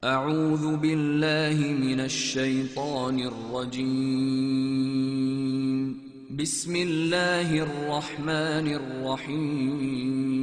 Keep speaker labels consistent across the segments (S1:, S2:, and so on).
S1: اعوذ باللہ من الشیطان الرجیم بسم اللہ الرحمن الرحیم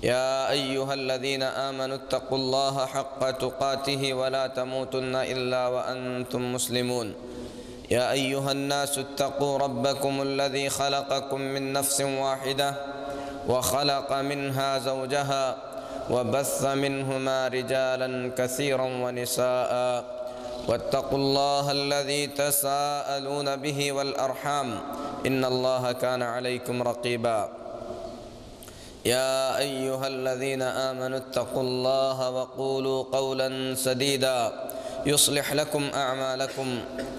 S2: يا أيها الذين آمنوا اتقوا الله حق تقاته ولا تموتن إلا وأنتم مسلمون يا أيها الناس اتقوا ربكم الذي خلقكم من نفس واحدة وخلق منها زوجها وبث منهما رجالا كثيرا ونساء واتقوا الله الذي تساءلون به والأرحام إن الله كان عليكم رقيبا يا أيها الذين آمنوا اتقوا الله وقولوا قولا سديدا يصلح لكم أعمالكم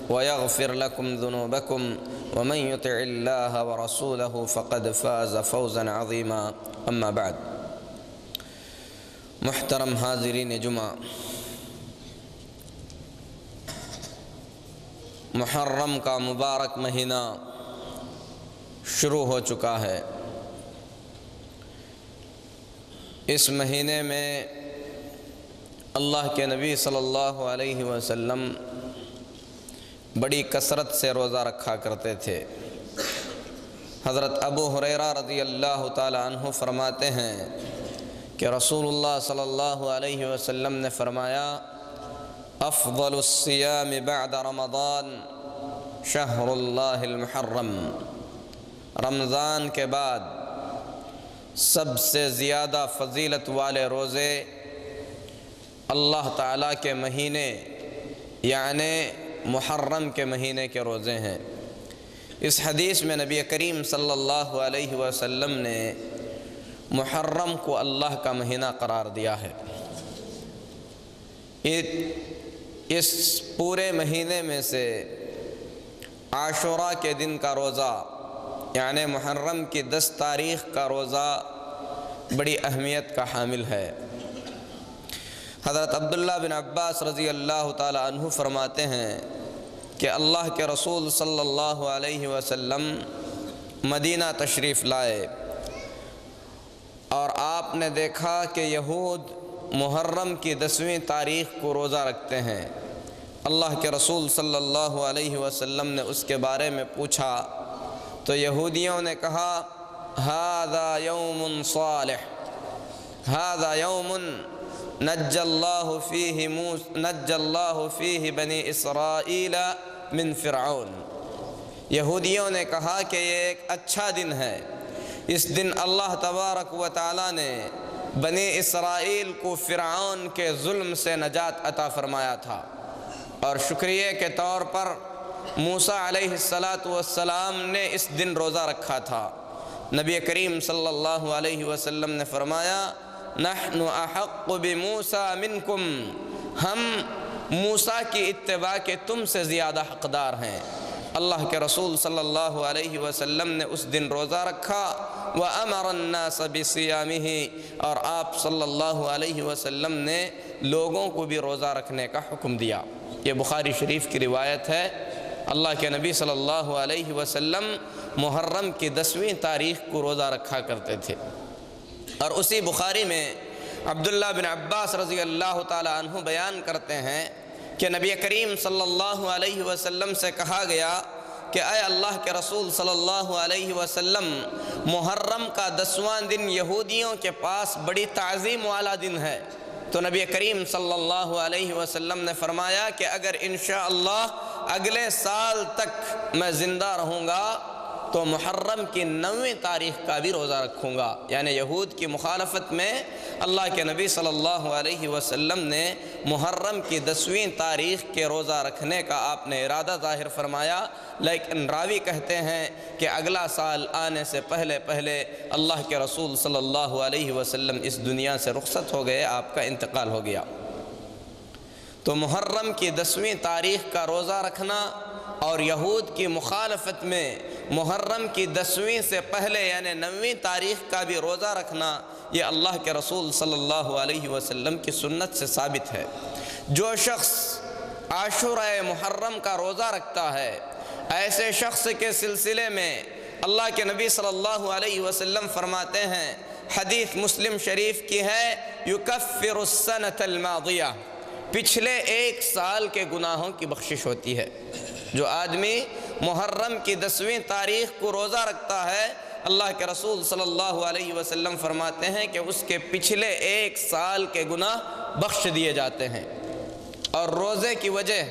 S2: ويغفر لكم ذنوبكم ومن يطع الله ورسوله فقد فاز فوزا عظيما أما بعد محترم حاضرین جمعہ، محرم کا مبارک مہینہ شروع ہو چکا ہے۔ اس مہینے میں اللہ کے نبی صلی اللہ علیہ وسلم بڑی کثرت سے روزہ رکھا کرتے تھے۔ حضرت ابو ہریرہ رضی اللہ تعالی عنہ فرماتے ہیں کہ رسول اللہ صلی اللہ علیہ وسلم نے فرمایا افضل الصیام بعد رمضان شہر اللہ المحرم، رمضان کے بعد سب سے زیادہ فضیلت والے روزے اللہ تعالیٰ کے مہینے یعنی محرم کے مہینے کے روزے ہیں۔ اس حدیث میں نبی کریم صلی اللہ علیہ وسلم نے محرم کو اللہ کا مہینہ قرار دیا ہے۔ اس پورے مہینے میں سے عاشوراء کے دن کا روزہ یعنی محرم کی 10 تاریخ کا روزہ بڑی اہمیت کا حامل ہے۔ حضرت عبداللہ بن عباس رضی اللہ تعالی عنہ فرماتے ہیں کہ اللہ کے رسول صلی اللہ علیہ وسلم مدینہ تشریف لائے اور آپ نے دیکھا کہ یہود محرم کی 10ویں تاریخ کو روزہ رکھتے ہیں۔ اللہ کے رسول صلی اللہ علیہ وسلم نے اس کے بارے میں پوچھا تو یہودیوں نے کہا هذا يوم صالح، هذا يوم نجى الله فيه بني اسرائیل من فرعون۔ یہودیوں نے کہا کہ یہ ایک اچھا دن ہے، اس دن اللہ تبارک و تعالیٰ نے بنی اسرائیل کو فرعون کے ظلم سے نجات عطا فرمایا تھا، اور شکریہ کے طور پر موسیٰ علیہ السلام نے اس دن روزہ رکھا تھا۔ نبی کریم صلی اللہ علیہ وسلم نے فرمایا نحن احق بموسیٰ منکم، ہم موسیٰ کی اتباع کے تم سے زیادہ حقدار ہیں۔ اللہ کے رسول صلی اللہ علیہ وسلم نے اس دن روزہ رکھا وَأَمَرَ النَّاسَ بِصِيَامِهِ، اور آپ صلی اللہ علیہ وسلم نے لوگوں کو بھی روزہ رکھنے کا حکم دیا۔ یہ بخاری شریف کی روایت ہے۔ اللہ کے نبی صلی اللہ علیہ وسلم محرم کی 10ویں تاریخ کو روزہ رکھا کرتے تھے۔ اور اسی بخاری میں عبداللہ بن عباس رضی اللہ تعالی عنہ بیان کرتے ہیں کہ نبی کریم صلی اللہ علیہ وسلم سے کہا گیا کہ اے اللہ کے رسول صلی اللہ علیہ وسلم، محرم کا 10واں دن یہودیوں کے پاس بڑی تعظیم والا دن ہے۔ تو نبی کریم صلی اللہ علیہ وسلم نے فرمایا کہ اگر انشاءاللہ اگلے سال تک میں زندہ رہوں گا تو محرم کی 9ویں تاریخ کا بھی روزہ رکھوں گا۔ یعنی یہود کی مخالفت میں اللہ کے نبی صلی اللہ علیہ وسلم نے محرم کی 10ویں تاریخ کے روزہ رکھنے کا آپ نے ارادہ ظاہر فرمایا، لیکن راوی کہتے ہیں کہ اگلا سال آنے سے پہلے پہلے اللہ کے رسول صلی اللہ علیہ وسلم اس دنیا سے رخصت ہو گئے، آپ کا انتقال ہو گیا۔ تو محرم کی 10ویں تاریخ کا روزہ رکھنا اور یہود کی مخالفت میں محرم کی 10ویں سے پہلے یعنی 9ویں تاریخ کا بھی روزہ رکھنا، یہ اللہ کے رسول صلی اللہ علیہ وسلم کی سنت سے ثابت ہے۔ جو شخص عاشورہ محرم کا روزہ رکھتا ہے، ایسے شخص کے سلسلے میں اللہ کے نبی صلی اللہ علیہ وسلم فرماتے ہیں، حدیث مسلم شریف کی ہے، یکفر السنۃ الماضیہ، پچھلے 1 سال کے گناہوں کی بخشش ہوتی ہے۔ جو آدمی محرم کی 10ویں تاریخ کو روزہ رکھتا ہے، اللہ کے رسول صلی اللہ علیہ وسلم فرماتے ہیں کہ اس کے پچھلے 1 سال کے گناہ بخش دیے جاتے ہیں۔ اور روزے کی وجہ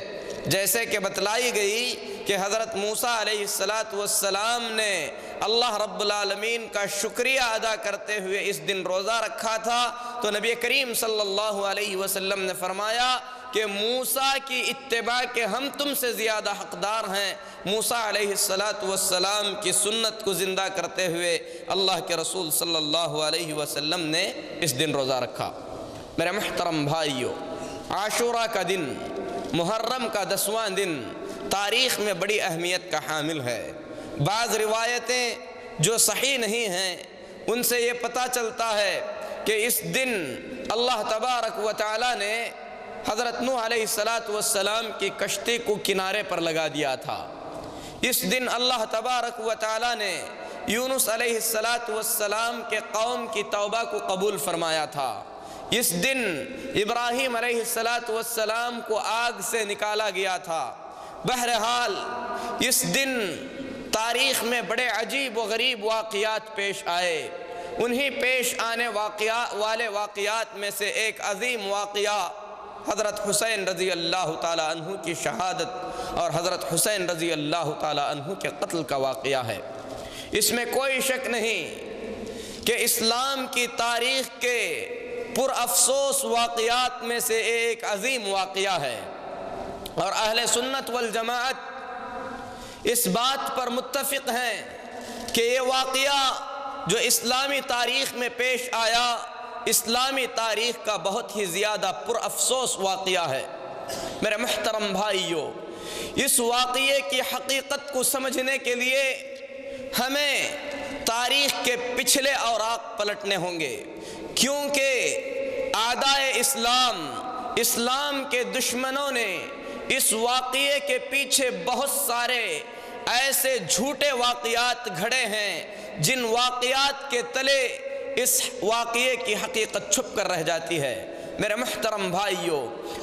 S2: جیسے کہ بتلائی گئی کہ حضرت موسیٰ علیہ السلام نے اللہ رب العالمین کا شکریہ ادا کرتے ہوئے اس دن روزہ رکھا تھا، تو نبی کریم صلی اللہ علیہ وسلم نے فرمایا کہ موسیٰ کی اتباع کے ہم تم سے زیادہ حقدار ہیں۔ موسیٰ علیہ السلام کی سنت کو زندہ کرتے ہوئے اللہ کے رسول صلی اللہ علیہ وسلم نے اس دن روزہ رکھا۔ میرے محترم بھائیو، عاشورہ کا دن، محرم کا 10واں دن تاریخ میں بڑی اہمیت کا حامل ہے۔ بعض روایتیں جو صحیح نہیں ہیں ان سے یہ پتہ چلتا ہے کہ اس دن اللہ تبارک و تعالی نے حضرت نوح علیہ السلام کی کشتی کو کنارے پر لگا دیا تھا۔ اس دن اللہ تبارک و تعالی نے یونس علیہ السلام کے قوم کی توبہ کو قبول فرمایا تھا۔ اس دن ابراہیم علیہ السلام کو آگ سے نکالا گیا تھا۔ بہرحال اس دن تاریخ میں بڑے عجیب و غریب واقعات پیش آئے۔ انہی پیش آنے والے واقعات میں سے ایک عظیم واقعہ حضرت حسین رضی اللہ تعالی عنہ کی شہادت اور حضرت حسین رضی اللہ تعالی عنہ کے قتل کا واقعہ ہے۔ اس میں کوئی شک نہیں کہ اسلام کی تاریخ کے پر افسوس واقعات میں سے ایک عظیم واقعہ ہے، اور اہل سنت والجماعت اس بات پر متفق ہیں کہ یہ واقعہ جو اسلامی تاریخ میں پیش آیا، اسلامی تاریخ کا بہت ہی زیادہ پر افسوس واقعہ ہے۔ میرے محترم بھائیو، اس واقعے کی حقیقت کو سمجھنے کے لیے ہمیں تاریخ کے پچھلے اوراق پلٹنے ہوں گے، کیونکہ اعدائے اسلام کے دشمنوں نے اس واقعے کے پیچھے بہت سارے ایسے جھوٹے واقعات گھڑے ہیں جن واقعات کے تلے اس واقعے کی حقیقت چھپ کر رہ جاتی ہے۔ میرے محترم بھائیو،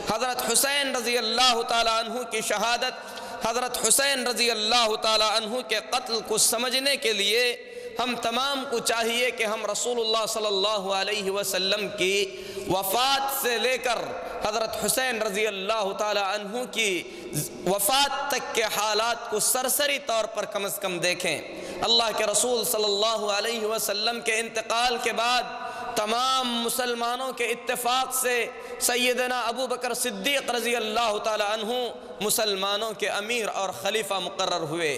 S2: حضرت حسین رضی اللہ تعالی عنہ کی شہادت، حضرت حسین رضی اللہ تعالی عنہ کے قتل کو سمجھنے کے لیے ہم تمام کو چاہیے کہ ہم رسول اللہ صلی اللہ علیہ وسلم کی وفات سے لے کر حضرت حسین رضی اللہ تعالی عنہ کی وفات تک کے حالات کو سرسری طور پر کم از کم دیکھیں۔ اللہ کے رسول صلی اللہ علیہ وسلم کے انتقال کے بعد تمام مسلمانوں کے اتفاق سے سیدنا ابو بکر صدیق رضی اللہ تعالی عنہ مسلمانوں کے امیر اور خلیفہ مقرر ہوئے۔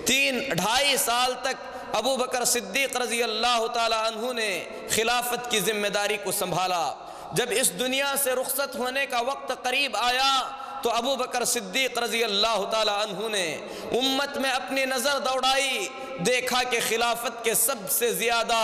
S2: 2.5 سال تک ابو بکر صدیق رضی اللہ تعالی عنہ نے خلافت کی ذمہ داری کو سنبھالا۔ جب اس دنیا سے رخصت ہونے کا وقت قریب آیا تو ابو بکر صدیق رضی اللہ تعالی عنہ نے امت میں اپنی نظر دوڑائی، دیکھا کہ خلافت کے سب سے زیادہ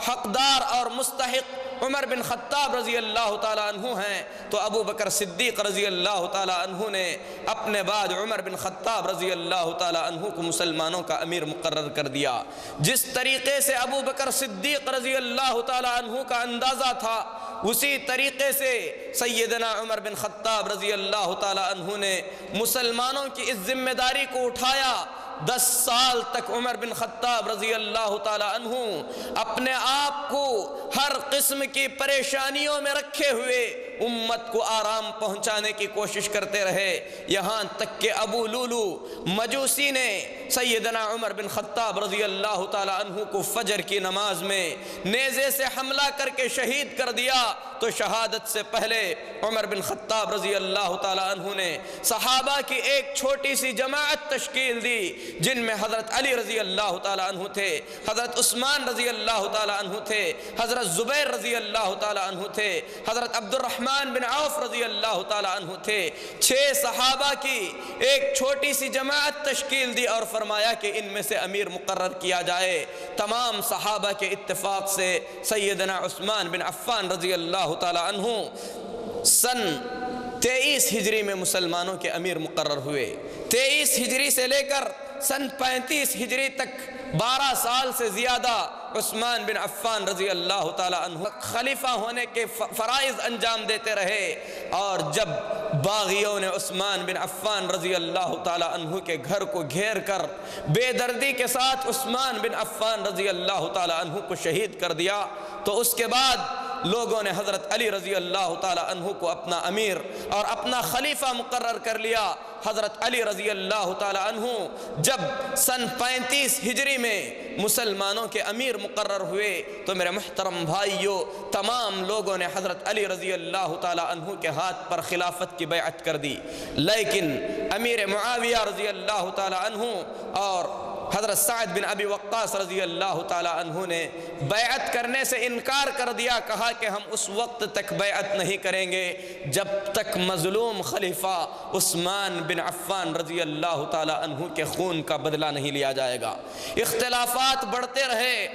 S2: حقدار اور مستحق عمر بن خطاب رضی اللہ تعالی عنہ ہیں، تو ابو بکر صدیق رضی اللہ تعالی عنہ نے اپنے بعد عمر بن خطاب رضی اللہ تعالی عنہ کو مسلمانوں کا امیر مقرر کر دیا۔ جس طریقے سے ابو بکر صدیق رضی اللہ تعالی عنہ کا اندازہ تھا، اسی طریقے سے سیدنا عمر بن خطاب رضی اللہ تعالی عنہ نے مسلمانوں کی اس ذمہ داری کو اٹھایا۔ 10 سال تک عمر بن خطاب رضی اللہ تعالی عنہ اپنے آپ کو ہر قسم کی پریشانیوں میں رکھے ہوئے امت کو آرام پہنچانے کی کوشش کرتے رہے، یہاں تک کہ ابو لولو مجوسی نے سیدنا عمر بن خطاب رضی اللہ تعالی عنہ کو فجر کی نماز میں نیزے سے حملہ کر کے شہید کر دیا، تو شہادت سے پہلے عمر بن خطاب رضی اللہ تعالی عنہ نے صحابہ کی ایک چھوٹی سی جماعت تشکیل دی، جن میں حضرت علی رضی اللہ تعالی عنہ تھے، حضرت عثمان رضی اللہ تعالی عنہ تھے، حضرت زبیر رضی اللہ تعالی عنہ تھے، حضرت عبد الرحمن بن عوف رضی اللہ تعالی عنہ تھے۔ 6 صحابہ کی ایک چھوٹی سی جماعت تشکیل دی اور فرمایا کہ ان میں سے امیر مقرر کیا جائے۔ تمام صحابہ کے اتفاق سے سیدنا عثمان بن عفان رضی اللہ تعالی عنہ سن 23 ہجری میں مسلمانوں کے امیر مقرر ہوئے۔ 23 ہجری سے لے کر سن 35 ہجری تک 12 سال سے زیادہ عثمان بن عفان رضی اللہ تعالی عنہ خلیفہ ہونے کے فرائض انجام دیتے رہے، اور جب باغیوں نے عثمان بن عفان رضی اللہ تعالی عنہ کے گھر کو گھیر کر بے دردی کے ساتھ عثمان بن عفان رضی اللہ تعالی عنہ کو شہید کر دیا، تو اس کے بعد لوگوں نے حضرت علی رضی اللہ تعالی عنہ کو اپنا امیر اور اپنا خلیفہ مقرر کر لیا۔ حضرت علی رضی اللہ تعالی عنہ جب سن 35 ہجری میں مسلمانوں کے امیر مقرر ہوئے تو میرے محترم بھائیوں، تمام لوگوں نے حضرت علی رضی اللہ تعالی عنہ کے ہاتھ پر خلافت کی بیعت کر دی، لیکن امیر معاویہ رضی اللہ تعالی عنہ اور حضرت سعد بن ابی وقاص رضی اللہ تعالی عنہ نے بیعت کرنے سے انکار کر دیا، کہا کہ ہم اس وقت تک بیعت نہیں کریں گے جب تک مظلوم خلیفہ عثمان بن عفان رضی اللہ تعالی عنہ کے خون کا بدلہ نہیں لیا جائے گا۔ اختلافات بڑھتے رہے،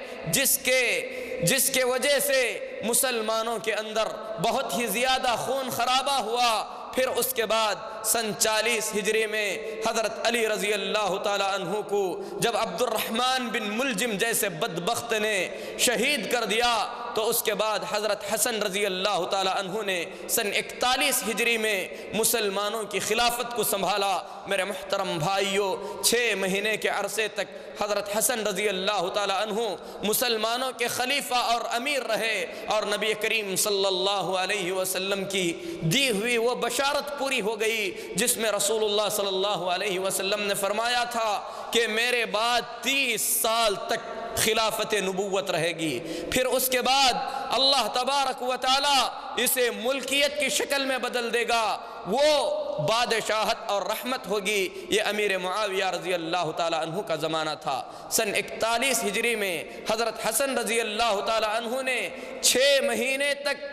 S2: جس کے وجہ سے مسلمانوں کے اندر بہت ہی زیادہ خون خرابہ ہوا۔ پھر اس کے بعد سن 40 ہجری میں حضرت علی رضی اللہ تعالی عنہ کو جب عبد الرحمن بن ملجم جیسے بدبخت نے شہید کر دیا، تو اس کے بعد حضرت حسن رضی اللہ تعالی عنہ نے سن 41 ہجری میں مسلمانوں کی خلافت کو سنبھالا۔ میرے محترم بھائیوں، 6 مہینے کے عرصے تک حضرت حسن رضی اللہ تعالی عنہ مسلمانوں کے خلیفہ اور امیر رہے، اور نبی کریم صلی اللہ علیہ وسلم کی دی ہوئی وہ بشارت پوری ہو گئی جس میں رسول اللہ صلی اللہ علیہ وسلم نے فرمایا تھا کہ میرے بعد 30 سال تک خلافت نبوت رہے گی، پھر اس کے بعد اللہ تبارک و تعالی اسے ملکیت کی شکل میں بدل دے گا، وہ بادشاہت اور رحمت ہوگی۔ یہ امیر معاویہ رضی اللہ تعالی عنہ کا زمانہ تھا۔ سن 41 ہجری میں حضرت حسن رضی اللہ تعالی عنہ نے 6 مہینے تک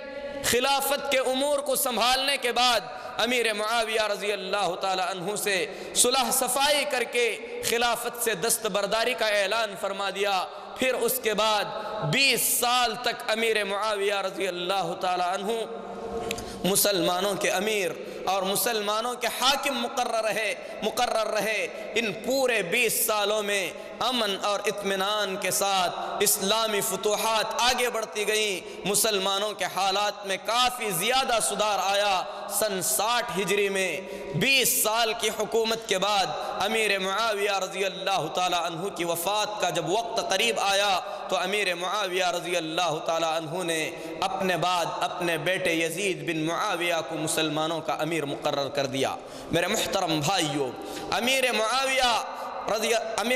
S2: خلافت کے امور کو سنبھالنے کے بعد امیر معاویہ رضی اللہ تعالی عنہ سے صلح صفائی کر کے خلافت سے دستبرداری کا اعلان فرما دیا۔ پھر اس کے بعد 20 سال تک امیر معاویہ رضی اللہ تعالی عنہ مسلمانوں کے امیر اور مسلمانوں کے حاکم مقرر رہے۔ ان پورے 20 سالوں میں امن اور اطمینان کے ساتھ اسلامی فتوحات آگے بڑھتی گئیں، مسلمانوں کے حالات میں کافی زیادہ سدھار آیا۔ سن 60 ہجری میں 20 سال کی حکومت کے بعد امیر معاویہ رضی اللہ تعالی عنہ کی وفات کا جب وقت قریب آیا تو امیر معاویہ رضی اللہ تعالی عنہ نے اپنے بعد اپنے بیٹے یزید بن معاویہ کو مسلمانوں کا امیر مقرر کر دیا۔ میرے محترم بھائیوں، امیر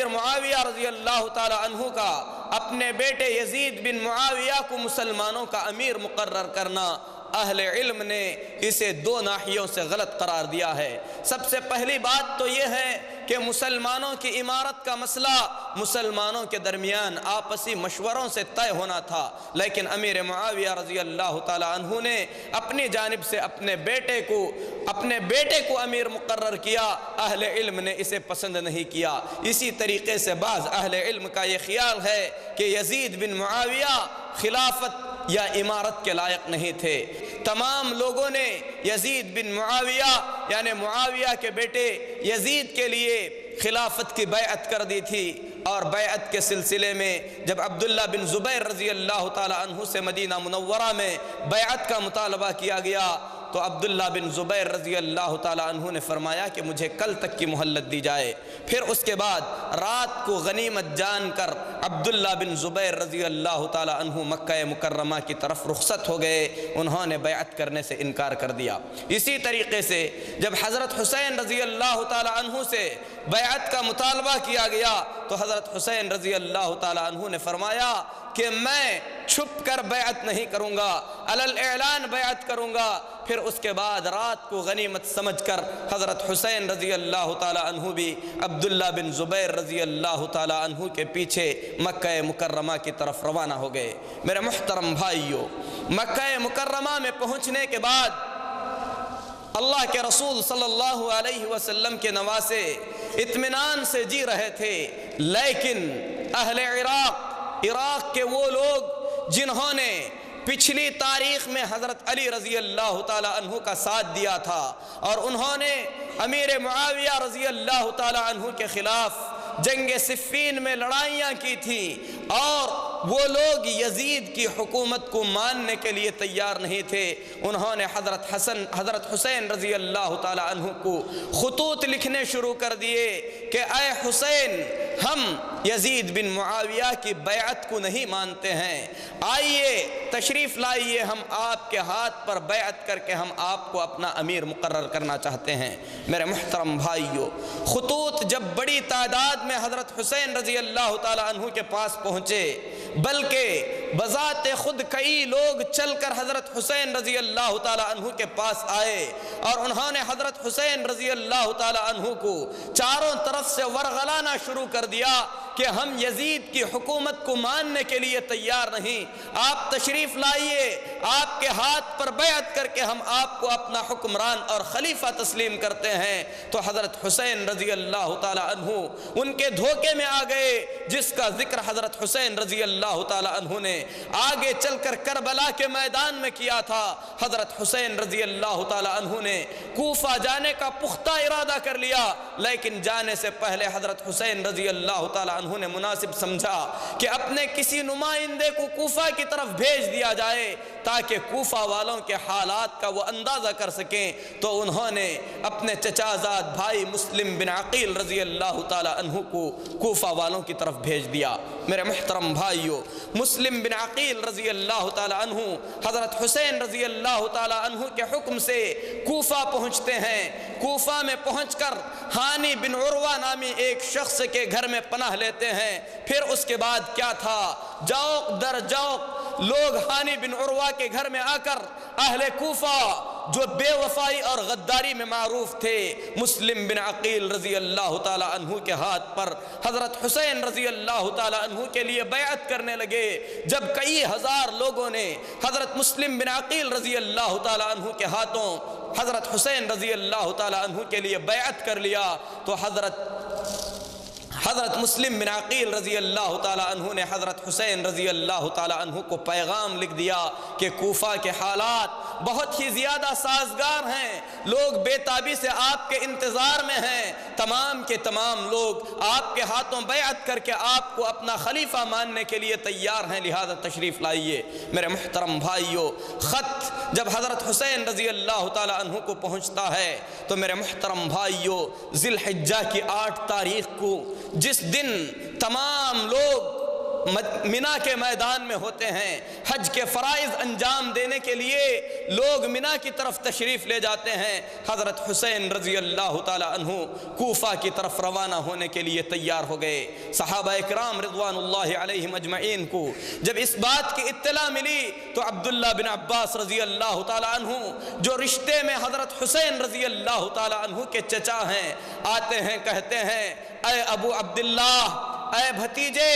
S2: معاویہ رضی اللہ تعالی عنہ کا اپنے بیٹے یزید بن معاویہ کو مسلمانوں کا امیر مقرر کرنا، اہل علم نے اسے 2 ناحیوں سے غلط قرار دیا ہے۔ سب سے پہلی بات تو یہ ہے کہ مسلمانوں کی امارت کا مسئلہ مسلمانوں کے درمیان آپسی مشوروں سے طے ہونا تھا، لیکن امیر معاویہ رضی اللہ تعالی عنہ نے اپنی جانب سے اپنے بیٹے کو امیر مقرر کیا۔ اہل علم نے اسے پسند نہیں کیا۔ اسی طریقے سے بعض اہل علم کا یہ خیال ہے کہ یزید بن معاویہ خلافت یا امارت کے لائق نہیں تھے۔ تمام لوگوں نے یزید بن معاویہ یعنی معاویہ کے بیٹے یزید کے لیے خلافت کی بیعت کر دی تھی، اور بیعت کے سلسلے میں جب عبداللہ بن زبیر رضی اللہ تعالی عنہ سے مدینہ منورہ میں بیعت کا مطالبہ کیا گیا تو عبداللہ بن زبیر رضی اللہ تعالیٰ عنہ نے فرمایا کہ مجھے کل تک کی مہلت دی جائے۔ پھر اس کے بعد رات کو غنیمت جان کر عبداللہ بن زبیر رضی اللہ تعالیٰ عنہ مکہ مکرمہ کی طرف رخصت ہو گئے، انہوں نے بیعت کرنے سے انکار کر دیا۔ اسی طریقے سے جب حضرت حسین رضی اللہ تعالیٰ عنہ سے بیعت کا مطالبہ کیا گیا تو حضرت حسین رضی اللہ تعالیٰ عنہ نے فرمایا کہ میں چھپ کر بیعت نہیں کروں گا، علی الاعلان بیعت کروں گا۔ پھر اس کے بعد رات کو غنیمت سمجھ کر حضرت حسین رضی اللہ تعالیٰ عنہ بھی عبداللہ بن زبیر رضی اللہ تعالیٰ عنہ کے پیچھے مکہ مکرمہ کی طرف روانہ ہو گئے۔ میرے محترم بھائیو، مکہ مکرمہ میں پہنچنے کے بعد اللہ کے رسول صلی اللہ علیہ وسلم کے نواسے اطمینان سے جی رہے تھے، لیکن اہل عراق کے وہ لوگ جنہوں نے پچھلی تاریخ میں حضرت علی رضی اللہ تعالیٰ عنہ کا ساتھ دیا تھا اور انہوں نے امیر معاویہ رضی اللہ تعالیٰ عنہ کے خلاف جنگ صفین میں لڑائیاں کی تھیں اور وہ لوگ یزید کی حکومت کو ماننے کے لیے تیار نہیں تھے، انہوں نے حضرت حسین رضی اللہ تعالیٰ عنہ کو خطوط لکھنے شروع کر دیے کہ اے حسین، ہم یزید بن معاویہ کی بیعت کو نہیں مانتے ہیں، آئیے تشریف لائیے، ہم آپ کے ہاتھ پر بیعت کر کے ہم آپ کو اپنا امیر مقرر کرنا چاہتے ہیں۔ میرے محترم بھائیو، خطوط جب بڑی تعداد میں حضرت حسین رضی اللہ تعالیٰ عنہ کے پاس پہنچے، بلکہ بذات خود کئی لوگ چل کر حضرت حسین رضی اللہ تعالیٰ عنہ کے پاس آئے اور انہوں نے حضرت حسین رضی اللہ تعالیٰ عنہ کو چاروں طرف سے ورغلانا شروع کر دیا کہ ہم یزید کی حکومت کو ماننے کے لیے تیار نہیں، آپ تشریف لائیے، آپ کے ہاتھ پر بیعت کر کے ہم آپ کو اپنا حکمران اور خلیفہ تسلیم کرتے ہیں۔ تو حضرت حسین رضی اللہ تعالیٰ عنہ ان کے دھوکے میں آ گئے، جس کا ذکر حضرت حسین رضی اللہ تعالیٰ عنہ نے آگے چل کر کربلا کے میدان میں کیا تھا۔ حضرت حسین رضی اللہ تعالیٰ عنہ نے کوفہ جانے کا پختہ ارادہ کر لیا، لیکن جانے سے پہلے حضرت حسین رضی اللہ تعالیٰ عنہ نے مناسب سمجھا کہ اپنے کسی نمائندے کو کوفہ کی طرف بھیج دیا جائے تاکہ کوفہ والوں کے حالات کا وہ اندازہ کر سکیں۔ تو انہوں نے اپنے چچا زاد بھائی مسلم بن عقیل رضی اللہ تعالیٰ عنہ کو کوفہ والوں کی طرف بھیج دیا۔ میرے محترم بھائیو، مسلم بن عقیل رضی اللہ تعالیٰ عنہ حضرت حسین رضی اللہ تعالیٰ عنہ کے حکم سے کوفہ پہنچتے ہیں۔ کوفہ میں پہنچ کر ہانی بن عروہ نامی ایک شخص کے گھر میں پناہ لیتے ہیں۔ پھر اس کے بعد کیا تھا، جوق در جوق لوگ ہانی بن عروہ کے گھر میں آ کر اہل کوفہ جو بے وفائی اور غداری میں معروف تھے، مسلم بن عقیل رضی اللہ تعالیٰ عنہ کے ہاتھ پر حضرت حسین رضی اللہ تعالیٰ عنہ کے لیے بیعت کرنے لگے۔ جب کئی ہزار لوگوں نے حضرت مسلم بن عقیل رضی اللہ تعالیٰ عنہ کے ہاتھوں حضرت حسین رضی اللہ تعالیٰ عنہ کے لیے بیعت کر لیا تو حضرت مسلم بن عقیل رضی اللہ تعالیٰ عنہ نے حضرت حسین رضی اللہ تعالیٰ عنہ کو پیغام لکھ دیا کہ کوفہ کے حالات بہت ہی زیادہ سازگار ہیں، لوگ بے تابی سے آپ کے انتظار میں ہیں، تمام کے تمام لوگ آپ کے ہاتھوں بیعت کر کے آپ کو اپنا خلیفہ ماننے کے لیے تیار ہیں، لہذا تشریف لائیے۔ میرے محترم بھائیو، خط جب حضرت حسین رضی اللہ تعالیٰ عنہ کو پہنچتا ہے تو میرے محترم بھائیو، ذی الحجہ کی 8 تاریخ کو جس دن تمام لوگ منی کے میدان میں ہوتے ہیں، حج کے فرائض انجام دینے کے لیے لوگ منی کی طرف تشریف لے جاتے ہیں، حضرت حسین رضی اللہ تعالیٰ عنہ کوفہ کی طرف روانہ ہونے کے لیے تیار ہو گئے۔ صحابہ اکرام رضوان اللہ علیہم اجمعین کو جب اس بات کی اطلاع ملی تو عبداللہ بن عباس رضی اللہ تعالیٰ عنہ جو رشتے میں حضرت حسین رضی اللہ تعالیٰ عنہ کے چچا ہیں، آتے ہیں، کہتے ہیں اے ابو عبداللہ، اے بھتیجے،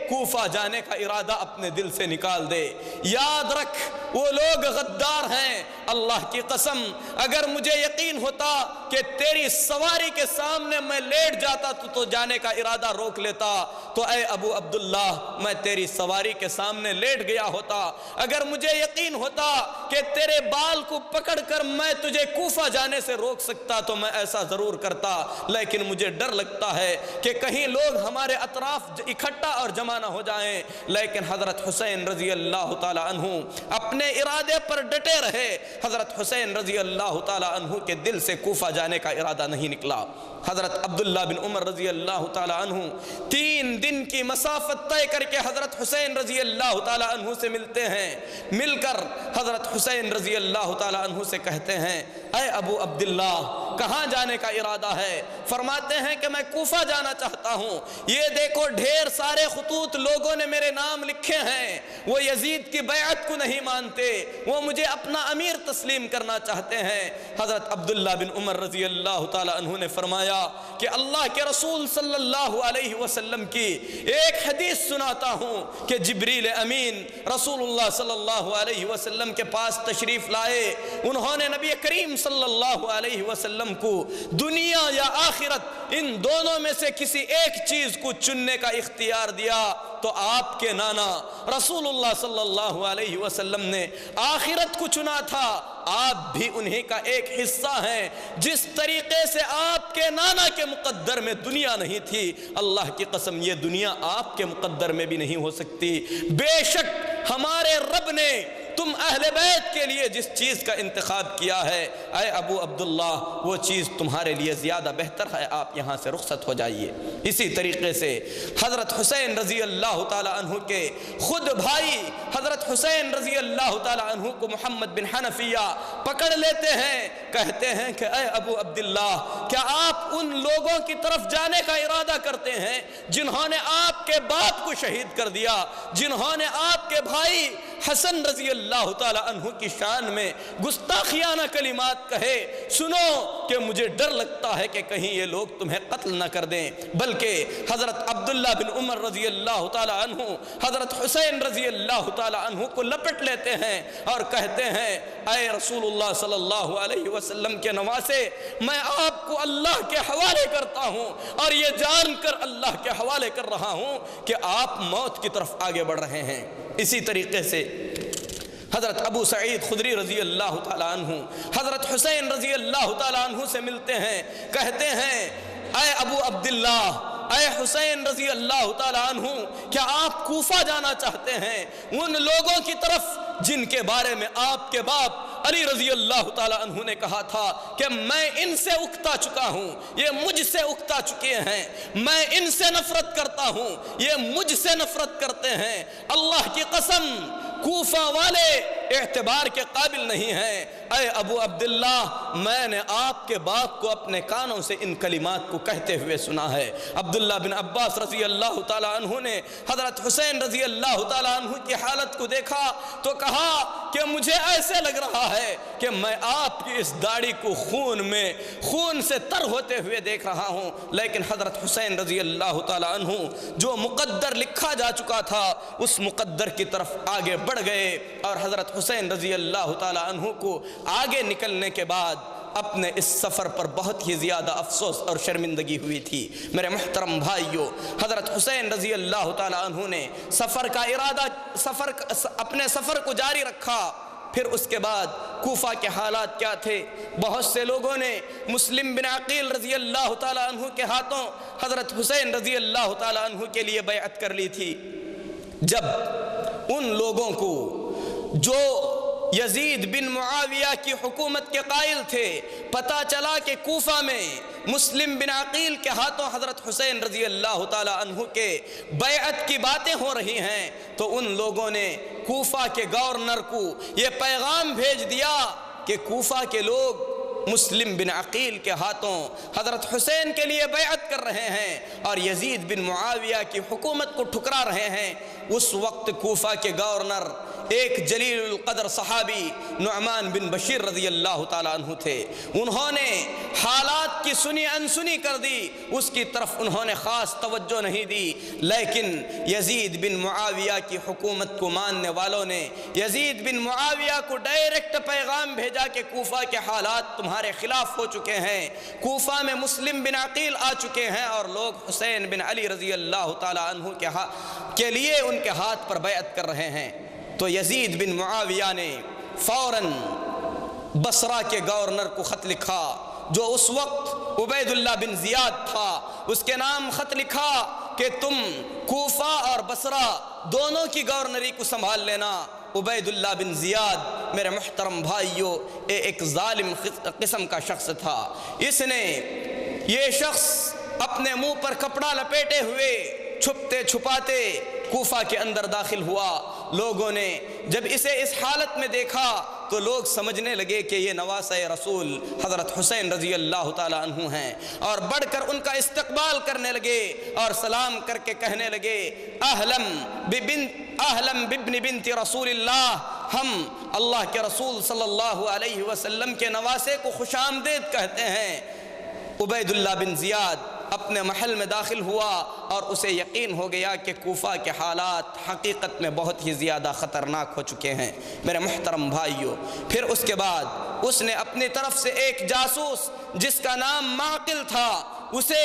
S2: کوفہ جانے کا ارادہ اپنے دل سے نکال دے، یاد رکھ وہ لوگ غدار ہیں، اللہ کی قسم اگر مجھے یقین ہوتا کہ تیری سواری کے سامنے میں لیٹ جاتا تو جانے کا ارادہ روک لیتا، تو اے ابو عبداللہ میں تیری سواری کے سامنے لیٹ گیا ہوتا، اگر مجھے یقین ہوتا کہ تیرے بال کو پکڑ کر میں تجھے کوفہ جانے سے روک سکتا تو میں ایسا ضرور کرتا، لیکن مجھے ڈر لگتا ہے کہ کہیں لوگ ہمارے اطراف اکٹھا اور جمع نہ ہو جائیں۔ لیکن حضرت حسین رضی اللہ تعالیٰ عنہ اپنے ارادے پر ڈٹے رہے۔ حضرت حسین رضی اللہ تعالیٰ عنہ کے دل سے کوفہ جانے کا ارادہ نہیں نکلا۔ حضرت عبداللہ بن عمر رضی اللہ تعالیٰ عنہ 3 دن کی مسافت طے کر کے حضرت حسین رضی اللہ تعالیٰ عنہ سے ملتے ہیں۔ مل کر حضرت حسین رضی اللہ تعالیٰ عنہ سے کہتے ہیں، اے ابو عبداللہ کہاں جانے کا ارادہ ہے؟ فرماتے ہیں کہ میں کوفہ جانا چاہتا ہوں، یہ دیکھو ڈھیر سارے خطوط لوگوں نے میرے نام لکھے ہیں، وہ یزید کی بیعت کو نہیں مانتے، وہ مجھے اپنا امیر تسلیم کرنا چاہتے ہیں۔ حضرت عبداللہ بن عمر رضی اللہ تعالیٰ عنہ نے فرمایا کہ اللہ کے رسول صلی اللہ علیہ وسلم کی ایک حدیث سناتا ہوں کہ جبریل امین رسول اللہ صلی اللہ علیہ وسلم کے پاس تشریف لائے، انہوں نے نبی کریم صلی اللہ علیہ وسلم کو دنیا یا آخرت ان دونوں میں سے کسی ایک چیز کو چننے کا اختیار دیا، تو آپ کے نانا رسول اللہ صلی اللہ علیہ وسلم نے آخرت کو چنا تھا، آپ بھی انہی کا ایک حصہ ہیں۔ جس طریقے سے آپ کے نانا کے مقدر میں دنیا نہیں تھی، اللہ کی قسم یہ دنیا آپ کے مقدر میں بھی نہیں ہو سکتی۔ بے شک ہمارے رب نے تم اہل بیت کے لیے جس چیز کا انتخاب کیا ہے، اے ابو عبداللہ وہ چیز تمہارے لیے زیادہ بہتر ہے، آپ یہاں سے رخصت ہو جائیے۔ اسی طریقے سے حضرت حسین رضی اللہ تعالیٰ عنہ کے خود بھائی حضرت حسین رضی اللہ تعالیٰ عنہ کو محمد بن حنفیہ پکڑ لیتے ہیں، کہتے ہیں کہ اے ابو عبداللہ کیا آپ ان لوگوں کی طرف جانے کا ارادہ کرتے ہیں جنہوں نے آپ کے باپ کو شہید کر دیا، جنہوں نے آپ کے بھائی حسن رضی اللہ تعالیٰ عنہ کی شان میں گستاخیانہ کلمات کہے؟ سنو کہ مجھے ڈر لگتا ہے کہ کہیں یہ لوگ تمہیں قتل نہ کر دیں۔ بلکہ حضرت عبداللہ بن عمر رضی اللہ تعالیٰ عنہ حضرت حسین رضی اللہ تعالیٰ عنہ کو لپٹ لیتے ہیں اور کہتے ہیں، اے رسول اللہ صلی اللہ علیہ وسلم کے نواسے، میں آپ کو اللہ کے حوالے کرتا ہوں اور یہ جان کر اللہ کے حوالے کر رہا ہوں کہ آپ موت کی طرف آگے بڑھ رہے ہیں۔ اسی طریقے سے حضرت ابو سعید خدری رضی اللہ تعالیٰ عنہ حضرت حسین رضی اللہ تعالیٰ عنہ سے ملتے ہیں، کہتے ہیں، اے ابو عبداللہ اے حسین رضی اللہ تعالیٰ عنہ کیا آپ کوفہ جانا چاہتے ہیں ان لوگوں کی طرف جن کے بارے میں آپ کے باپ علی رضی اللہ تعالیٰ عنہ نے کہا تھا کہ میں ان سے اکتا چکا ہوں، یہ مجھ سے اکتا چکے ہیں، میں ان سے نفرت کرتا ہوں، یہ مجھ سے نفرت کرتے ہیں۔ اللہ کی قسم کوفہ والے اعتبار کے قابل نہیں ہیں۔ اے ابو عبداللہ میں نے آپ کے باپ کو اپنے کانوں سے ان کلمات کو کہتے ہوئے سنا ہے۔ عبداللہ بن عباس رضی اللہ تعالیٰ عنہ نے حضرت حسین رضی اللہ تعالیٰ عنہ کی حالت کو دیکھا تو کہا کہ مجھے ایسے لگ رہا ہے کہ میں آپ کی اس داڑھی کو خون سے تر ہوتے ہوئے دیکھ رہا ہوں۔ لیکن حضرت حسین رضی اللہ تعالیٰ عنہ جو مقدر لکھا جا چکا تھا اس مقدر کی طرف آگے بڑھ گئے، اور حضرت حسین رضی اللہ تعالیٰ عنہ کو آگے نکلنے کے بعد اپنے اس سفر پر بہت ہی زیادہ افسوس اور شرمندگی ہوئی تھی۔ میرے محترم بھائیوں، حضرت حسین رضی اللہ تعالیٰ عنہ نے اپنے سفر کو جاری رکھا۔ پھر اس کے بعد کوفہ کے حالات کیا تھے؟ بہت سے لوگوں نے مسلم بن عقیل رضی اللہ تعالیٰ عنہ کے ہاتھوں حضرت حسین رضی اللہ تعالیٰ عنہ کے لیے بیعت کر لی تھی۔ جب ان لوگوں کو جو یزید بن معاویہ کی حکومت کے قائل تھے پتہ چلا کہ کوفہ میں مسلم بن عقیل کے ہاتھوں حضرت حسین رضی اللہ تعالیٰ عنہ کے بیعت کی باتیں ہو رہی ہیں، تو ان لوگوں نے کوفہ کے گورنر کو یہ پیغام بھیج دیا کہ کوفہ کے لوگ مسلم بن عقیل کے ہاتھوں حضرت حسین کے لیے بیعت کر رہے ہیں اور یزید بن معاویہ کی حکومت کو ٹھکرا رہے ہیں۔ اس وقت کوفہ کے گورنر ایک جلیل القدر صحابی نعمان بن بشیر رضی اللہ تعالیٰ عنہ تھے۔ انہوں نے حالات کی سنی انسنی کر دی، اس کی طرف انہوں نے خاص توجہ نہیں دی، لیکن یزید بن معاویہ کی حکومت کو ماننے والوں نے یزید بن معاویہ کو ڈائریکٹ پیغام بھیجا کہ کوفہ کے حالات تمہارے خلاف ہو چکے ہیں، کوفہ میں مسلم بن عقیل آ چکے ہیں اور لوگ حسین بن علی رضی اللہ تعالیٰ عنہ کے لیے ان کے ہاتھ پر بیعت کر رہے ہیں۔ تو یزید بن معاویہ نے فوراً بصرہ کے گورنر کو خط لکھا جو اس وقت عبید اللہ بن زیاد تھا، اس کے نام خط لکھا کہ تم کوفہ اور بصرہ دونوں کی گورنری کو سنبھال لینا۔ عبید اللہ بن زیاد میرے محترم بھائیوں ایک ظالم قسم کا شخص تھا۔ یہ شخص اپنے منہ پر کپڑا لپیٹے ہوئے چھپتے چھپاتے کوفہ کے اندر داخل ہوا۔ لوگوں نے جب اسے اس حالت میں دیکھا تو لوگ سمجھنے لگے کہ یہ نواسہ رسول حضرت حسین رضی اللہ تعالیٰ عنہ ہیں، اور بڑھ کر ان کا استقبال کرنے لگے اور سلام کر کے کہنے لگے اہلم بابن بنت رسول اللہ، ہم اللہ کے رسول صلی اللہ علیہ وسلم کے نواسے کو خوش آمدید کہتے ہیں۔ عبید اللہ بن زیاد اپنے محل میں داخل ہوا اور اسے یقین ہو گیا کہ کوفہ کے حالات حقیقت میں بہت ہی زیادہ خطرناک ہو چکے ہیں۔ میرے محترم بھائیوں، پھر اس کے بعد اس نے اپنی طرف سے ایک جاسوس جس کا نام معقل تھا اسے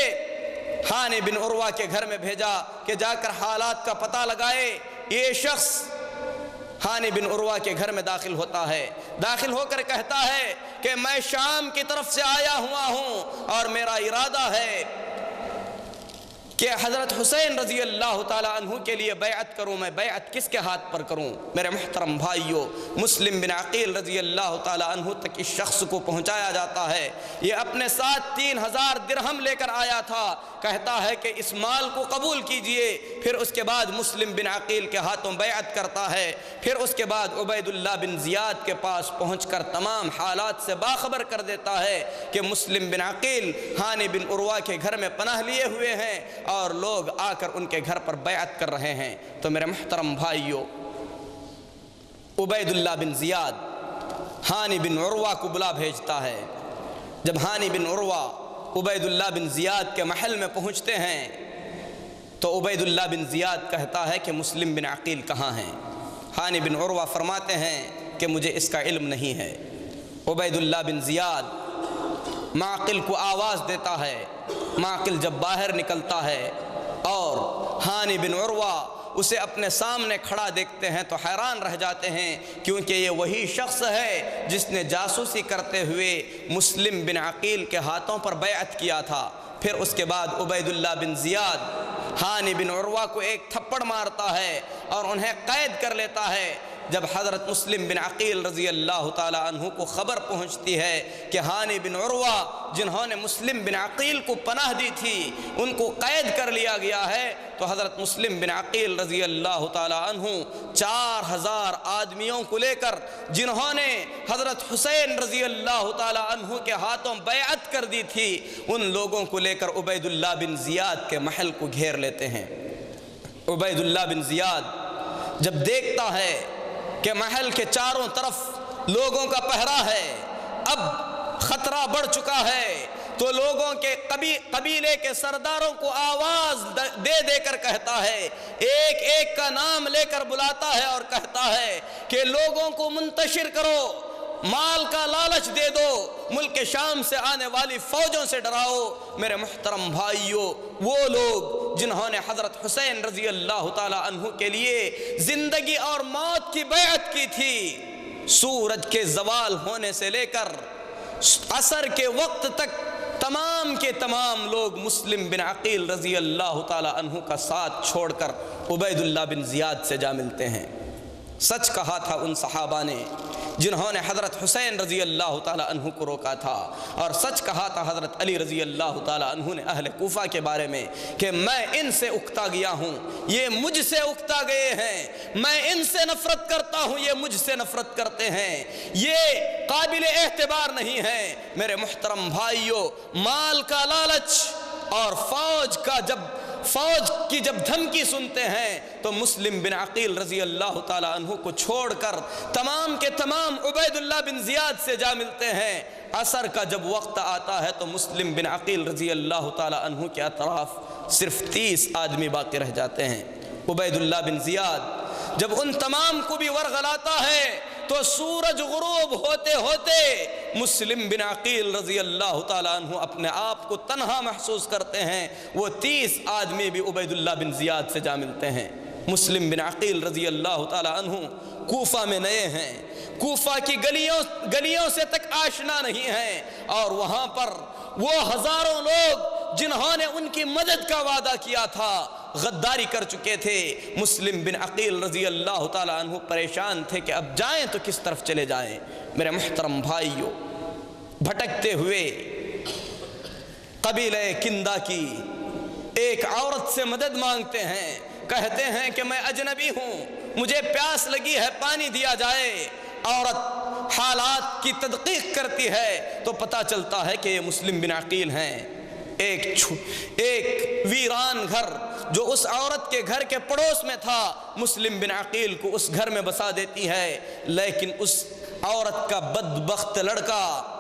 S2: ہانی بن عروہ کے گھر میں بھیجا کہ جا کر حالات کا پتہ لگائے۔ یہ شخص ہانی بن عروہ کے گھر میں داخل ہوتا ہے، داخل ہو کر کہتا ہے کہ میں شام کی طرف سے آیا ہوا ہوں اور میرا ارادہ ہے کہ حضرت حسین رضی اللہ تعالیٰ عنہ کے لیے بیعت کروں۔ میں بیعت کس کے ہاتھ پر کروں؟ میرے محترم بھائیوں، مسلم بن عقیل رضی اللہ تعالیٰ عنہ تک اس شخص کو پہنچایا جاتا ہے۔ یہ اپنے ساتھ 3000 درہم لے کر آیا تھا، کہتا ہے کہ اس مال کو قبول کیجئے۔ پھر اس کے بعد مسلم بن عقیل کے ہاتھوں بیعت کرتا ہے۔ پھر اس کے بعد عبید اللہ بن زیاد کے پاس پہنچ کر تمام حالات سے باخبر کر دیتا ہے کہ مسلم بن عقیل ہانی بن عروہ کے گھر میں پناہ لیے ہوئے ہیں اور لوگ آ کر ان کے گھر پر بیعت کر رہے ہیں۔ تو میرے محترم بھائیوں، عبید اللہ بن زیاد ہانی بن عروہ کو بلا بھیجتا ہے۔ جب ہانی بن عروہ عبید اللہ بن زیاد کے محل میں پہنچتے ہیں تو عبید اللہ بن زیاد کہتا ہے کہ مسلم بن عقیل کہاں ہیں؟ ہانی بن عروہ فرماتے ہیں کہ مجھے اس کا علم نہیں ہے۔ عبید اللہ بن زیاد معقل کو آواز دیتا ہے۔ معقل جب باہر نکلتا ہے اور ہانی بن عروہ اسے اپنے سامنے کھڑا دیکھتے ہیں تو حیران رہ جاتے ہیں، کیونکہ یہ وہی شخص ہے جس نے جاسوسی کرتے ہوئے مسلم بن عقیل کے ہاتھوں پر بیعت کیا تھا۔ پھر اس کے بعد عبید اللہ بن زیاد ہانی بن عروہ کو ایک تھپڑ مارتا ہے اور انہیں قید کر لیتا ہے۔ جب حضرت مسلم بن عقیل رضی اللہ تعالیٰ عنہ کو خبر پہنچتی ہے کہ ہانی بن عروہ جنہوں نے مسلم بن عقیل کو پناہ دی تھی ان کو قید کر لیا گیا ہے، تو حضرت مسلم بن عقیل رضی اللہ تعالیٰ عنہ 4000 آدمیوں کو لے کر جنہوں نے حضرت حسین رضی اللہ تعالیٰ عنہ کے ہاتھوں بیعت کر دی تھی ان لوگوں کو لے کر عبید اللہ بن زیاد کے محل کو گھیر لیتے ہیں۔ عبید اللہ بن زیاد جب دیکھتا ہے کہ محل کے چاروں طرف لوگوں کا پہرا ہے، اب خطرہ بڑھ چکا ہے، تو لوگوں کے قبیلے کے سرداروں کو آواز دے دے کر کہتا ہے، ایک ایک کا نام لے کر بلاتا ہے اور کہتا ہے کہ لوگوں کو منتشر کرو، مال کا لالچ دے دو، ملک شام سے آنے والی فوجوں سے ڈراؤ۔ میرے محترم بھائیوں، وہ لوگ جنہوں نے حضرت حسین رضی اللہ تعالیٰ عنہ کے لیے زندگی اور موت کی بیعت کی تھی، سورج کے زوال ہونے سے لے کر عصر کے وقت تک تمام کے تمام لوگ مسلم بن عقیل رضی اللہ تعالیٰ عنہ کا ساتھ چھوڑ کر عبید اللہ بن زیاد سے جا ملتے ہیں۔ سچ کہا تھا ان صحابہ نے جنہوں نے حضرت حسین رضی اللہ تعالیٰ عنہ کو روکا تھا، اور سچ کہا تھا حضرت علی رضی اللہ تعالیٰ عنہ نے اہل کوفہ کے بارے میں کہ میں ان سے اکتا گیا ہوں، یہ مجھ سے اکتا گئے ہیں، میں ان سے نفرت کرتا ہوں، یہ مجھ سے نفرت کرتے ہیں، یہ قابل اعتبار نہیں ہے۔ میرے محترم بھائیوں، مال کا لالچ اور فوج کی جب دھمکی سنتے ہیں تو مسلم بن عقیل رضی اللہ تعالیٰ عنہ کو چھوڑ کر تمام کے تمام عبید اللہ بن زیاد سے جا ملتے ہیں۔ عصر کا جب وقت آتا ہے تو مسلم بن عقیل رضی اللہ تعالیٰ عنہ کے اطراف صرف 30 آدمی باقی رہ جاتے ہیں۔ عبید اللہ بن زیاد جب ان تمام کو بھی ورغلاتا ہے تو سورج غروب ہوتے ہوتے مسلم بن عقیل رضی اللہ تعالیٰ عنہ اپنے آپ کو تنہا محسوس کرتے ہیں۔ وہ 30 آدمی بھی عبید اللہ بن زیاد سے جا ملتے ہیں۔ مسلم بن عقیل رضی اللہ تعالیٰ عنہ کوفہ میں نئے ہیں، کوفہ کی گلیوں سے تک آشنا نہیں ہیں، اور وہاں پر وہ ہزاروں لوگ جنہوں نے ان کی مدد کا وعدہ کیا تھا غداری کر چکے تھے۔ مسلم بن عقیل رضی اللہ تعالیٰ عنہ پریشان تھے کہ اب جائیں تو کس طرف چلے جائیں۔ میرے محترم بھائیوں، بھٹکتے ہوئے قبیلہ کندہ کی ایک عورت سے مدد مانگتے ہیں، کہتے ہیں کہ میں اجنبی ہوں، مجھے پیاس لگی ہے، پانی دیا جائے۔ عورت حالات کی تدقیق کرتی ہے تو پتہ چلتا ہے کہ یہ مسلم بن عقیل ہیں۔ ایک ویران گھر جو اس عورت کے گھر کے پڑوس میں تھا، مسلم بن عقیل کو اس گھر میں بسا دیتی ہے، لیکن اس عورت کا بدبخت لڑکا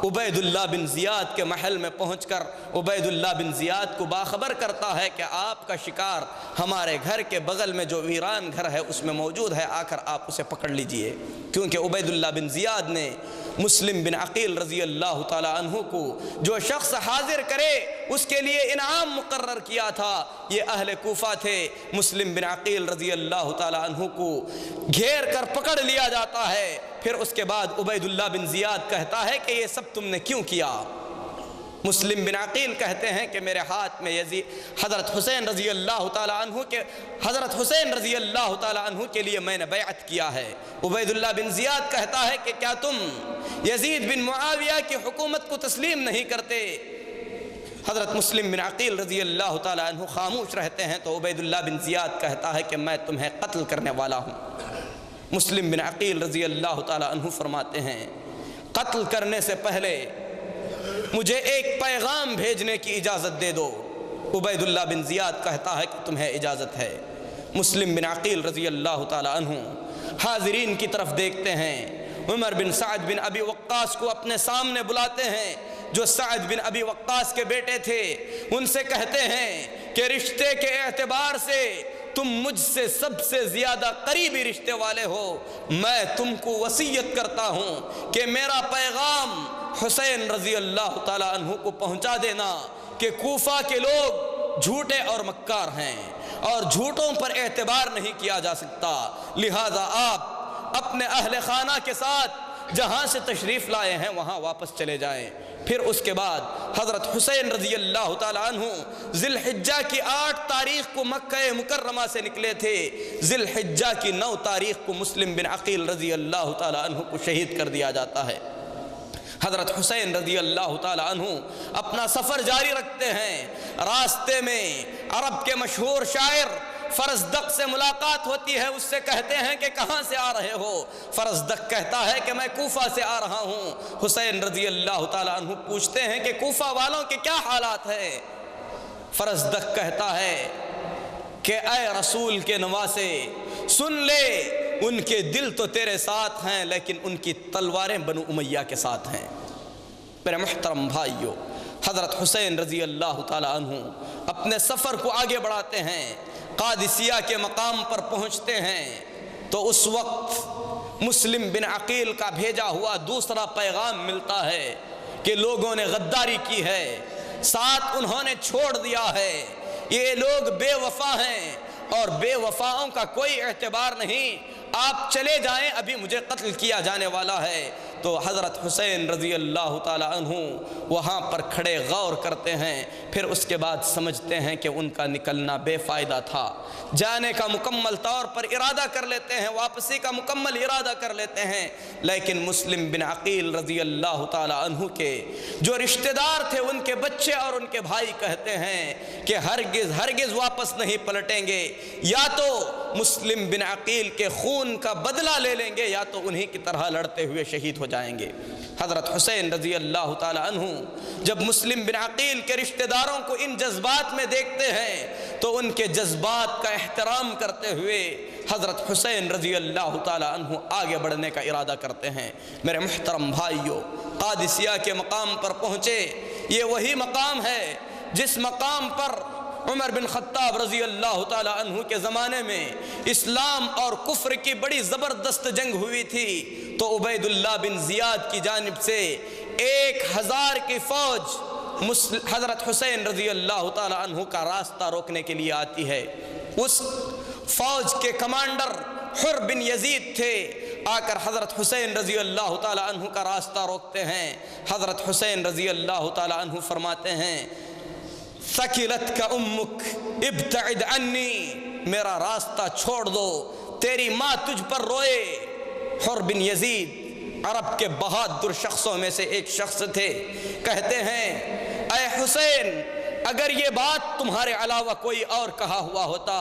S2: عبید اللہ بن زیاد کے محل میں پہنچ کر عبید اللہ بن زیاد کو باخبر کرتا ہے کہ آپ کا شکار ہمارے گھر کے بغل میں جو ویران گھر ہے اس میں موجود ہے، آ کر آپ اسے پکڑ لیجئے۔ کیونکہ عبید اللہ بن زیاد نے مسلم بن عقیل رضی اللہ تعالیٰ عنہ کو جو شخص حاضر کرے اس کے لیے انعام مقرر کیا تھا، یہ اہل کوفہ تھے۔ مسلم بن عقیل رضی اللہ تعالیٰ عنہ کو گھیر کر پکڑ لیا جاتا ہے۔ پھر اس کے بعد عبید اللہ بن زیاد کہتا ہے کہ یہ سب تم نے کیوں کیا؟ مسلم بن عقیل کہتے ہیں کہ میرے ہاتھ میں حضرت حسین رضی اللہ تعالیٰ عنہ کے لیے میں نے بیعت کیا ہے۔ عبید اللہ بن زیاد کہتا ہے کہ کیا تم یزید بن معاویہ کی حکومت کو تسلیم نہیں کرتے؟ حضرت مسلم بن عقیل رضی اللہ تعالیٰ عنہ خاموش رہتے ہیں تو عبید اللہ بن زیاد کہتا ہے کہ میں تمہیں قتل کرنے والا ہوں۔ مسلم بن عقیل رضی اللہ تعالیٰ عنہ فرماتے ہیں قتل کرنے سے پہلے مجھے ایک پیغام بھیجنے کی اجازت دے دو۔ عبید اللہ بن زیاد کہتا ہے کہ تمہیں اجازت ہے۔ مسلم بن عقیل رضی اللہ تعالیٰ عنہ حاضرین کی طرف دیکھتے ہیں، عمر بن سعد بن ابی وقاص کو اپنے سامنے بلاتے ہیں جو سعد بن ابی وقاص کے بیٹے تھے۔ ان سے کہتے ہیں کہ رشتے کے اعتبار سے تم مجھ سے سب سے زیادہ قریبی رشتے والے ہو، میں تم کو وصیت کرتا ہوں کہ میرا پیغام حسین رضی اللہ تعالیٰ عنہ کو پہنچا دینا کہ کوفہ کے لوگ جھوٹے اور مکار ہیں اور جھوٹوں پر اعتبار نہیں کیا جا سکتا، لہذا آپ اپنے اہل خانہ کے ساتھ جہاں سے تشریف لائے ہیں وہاں واپس چلے جائیں۔ پھر اس کے بعد حضرت حسین رضی اللہ تعالیٰ عنہ ذی الحجہ کی 8 تاریخ کو مکہ مکرمہ سے نکلے تھے، ذی الحجہ کی 9 تاریخ کو مسلم بن عقیل رضی اللہ تعالیٰ عنہ کو شہید کر دیا جاتا ہے۔ حضرت حسین رضی اللہ تعالیٰ عنہ اپنا سفر جاری رکھتے ہیں۔ راستے میں عرب کے مشہور شاعر فرزدق سے ملاقات ہوتی ہے، اس سے کہتے ہیں کہ کہاں سے آ رہے ہو؟ فرزدق کہتا ہے کہ میں کوفہ سے آ رہا ہوں۔ حسین رضی اللہ تعالیٰ عنہ پوچھتے ہیں کہ کوفہ والوں کے کیا حالات ہیں؟ فرزدق کہتا ہے کہ اے رسول کے نواسے سن لے، ان کے دل تو تیرے ساتھ ہیں لیکن ان کی تلواریں بنو امیہ کے ساتھ ہیں۔ میرے محترم بھائیوں، حضرت حسین رضی اللہ تعالیٰ عنہ اپنے سفر کو آگے بڑھاتے ہیں، قادسیہ کے مقام پر پہنچتے ہیں تو اس وقت مسلم بن عقیل کا بھیجا ہوا دوسرا پیغام ملتا ہے کہ لوگوں نے غداری کی ہے، ساتھ انہوں نے چھوڑ دیا ہے، یہ لوگ بے وفا ہیں اور بے وفاؤں کا کوئی اعتبار نہیں، آپ چلے جائیں، ابھی مجھے قتل کیا جانے والا ہے۔ تو حضرت حسین رضی اللہ تعالیٰ عنہ وہاں پر کھڑے غور کرتے ہیں، پھر اس کے بعد سمجھتے ہیں کہ ان کا نکلنا بے فائدہ تھا، جانے کا مکمل طور پر ارادہ کر لیتے ہیں، واپسی کا مکمل ارادہ کر لیتے ہیں، لیکن مسلم بن عقیل رضی اللہ تعالیٰ عنہ کے جو رشتہ دار تھے، ان کے بچے اور ان کے بھائی کہتے ہیں کہ ہرگز واپس نہیں پلٹیں گے، یا تو مسلم بن عقیل کے خون کا بدلہ لے لیں گے یا تو انہی کی طرح لڑتے ہوئے شہید ہو جائیں گے۔ حضرت حسین رضی اللہ تعالیٰ عنہ جب مسلم بن عقیل کے رشتہ داروں کو ان جذبات میں دیکھتے ہیں تو ان کے جذبات کا احترام کرتے ہوئے حضرت حسین رضی اللہ تعالیٰ عنہ آگے بڑھنے کا ارادہ کرتے ہیں۔ میرے محترم بھائیوں، قادسیہ کے مقام پر پہنچے، یہ وہی مقام ہے جس مقام پر عمر بن خطاب رضی اللہ تعالیٰ عنہ کے زمانے میں اسلام اور کفر کی بڑی زبردست جنگ ہوئی تھی، تو عبید اللہ بن زیاد کی جانب سے 1000 کی فوج حضرت حسین رضی اللہ تعالیٰ عنہ کا راستہ روکنے کے لیے آتی ہے۔ اس فوج کے کمانڈر حر بن یزید تھے۔ آ کر حضرت حسین رضی اللہ تعالی عنہ کا راستہ روکتے ہیں۔ حضرت حسین رضی اللہ تعالی عنہ فرماتے ہیں ثقلتک امک ابتعد عنی، میرا راستہ چھوڑ دو، تیری ماں تجھ پر روئے۔ حر بن یزید عرب کے بہادر شخصوں میں سے ایک شخص تھے، کہتے ہیں اے حسین اگر یہ بات تمہارے علاوہ کوئی اور کہا ہوا ہوتا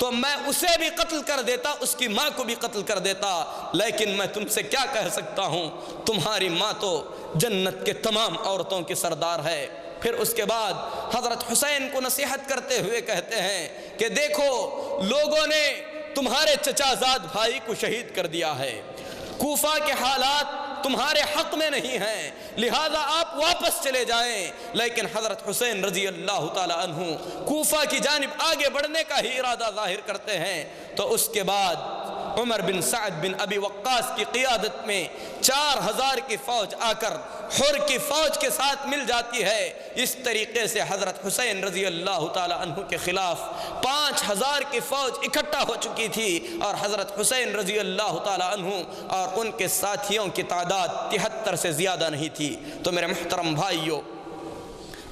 S2: تو میں اسے بھی قتل کر دیتا، اس کی ماں کو بھی قتل کر دیتا، لیکن میں تم سے کیا کہہ سکتا ہوں، تمہاری ماں تو جنت کے تمام عورتوں کی سردار ہے۔ پھر اس کے بعد حضرت حسین کو نصیحت کرتے ہوئے کہتے ہیں کہ دیکھو لوگوں نے تمہارے چچا زاد بھائی کو شہید کر دیا ہے، کوفہ کے حالات تمہارے حق میں نہیں ہیں، لہذا آپ واپس چلے جائیں۔ لیکن حضرت حسین رضی اللہ تعالی عنہ کوفہ کی جانب آگے بڑھنے کا ہی ارادہ ظاہر کرتے ہیں۔ تو اس کے بعد عمر بن سعد بن ابی وقاص کی قیادت میں 4000 کی فوج آ کر حر کی فوج کے ساتھ مل جاتی ہے۔ اس طریقے سے حضرت حسین رضی اللہ تعالی عنہ کے خلاف 5000 کی فوج اکٹھا ہو چکی تھی، اور حضرت حسین رضی اللہ تعالی عنہ اور ان کے ساتھیوں کی تعداد 73 سے زیادہ نہیں تھی۔ تو میرے محترم بھائیو،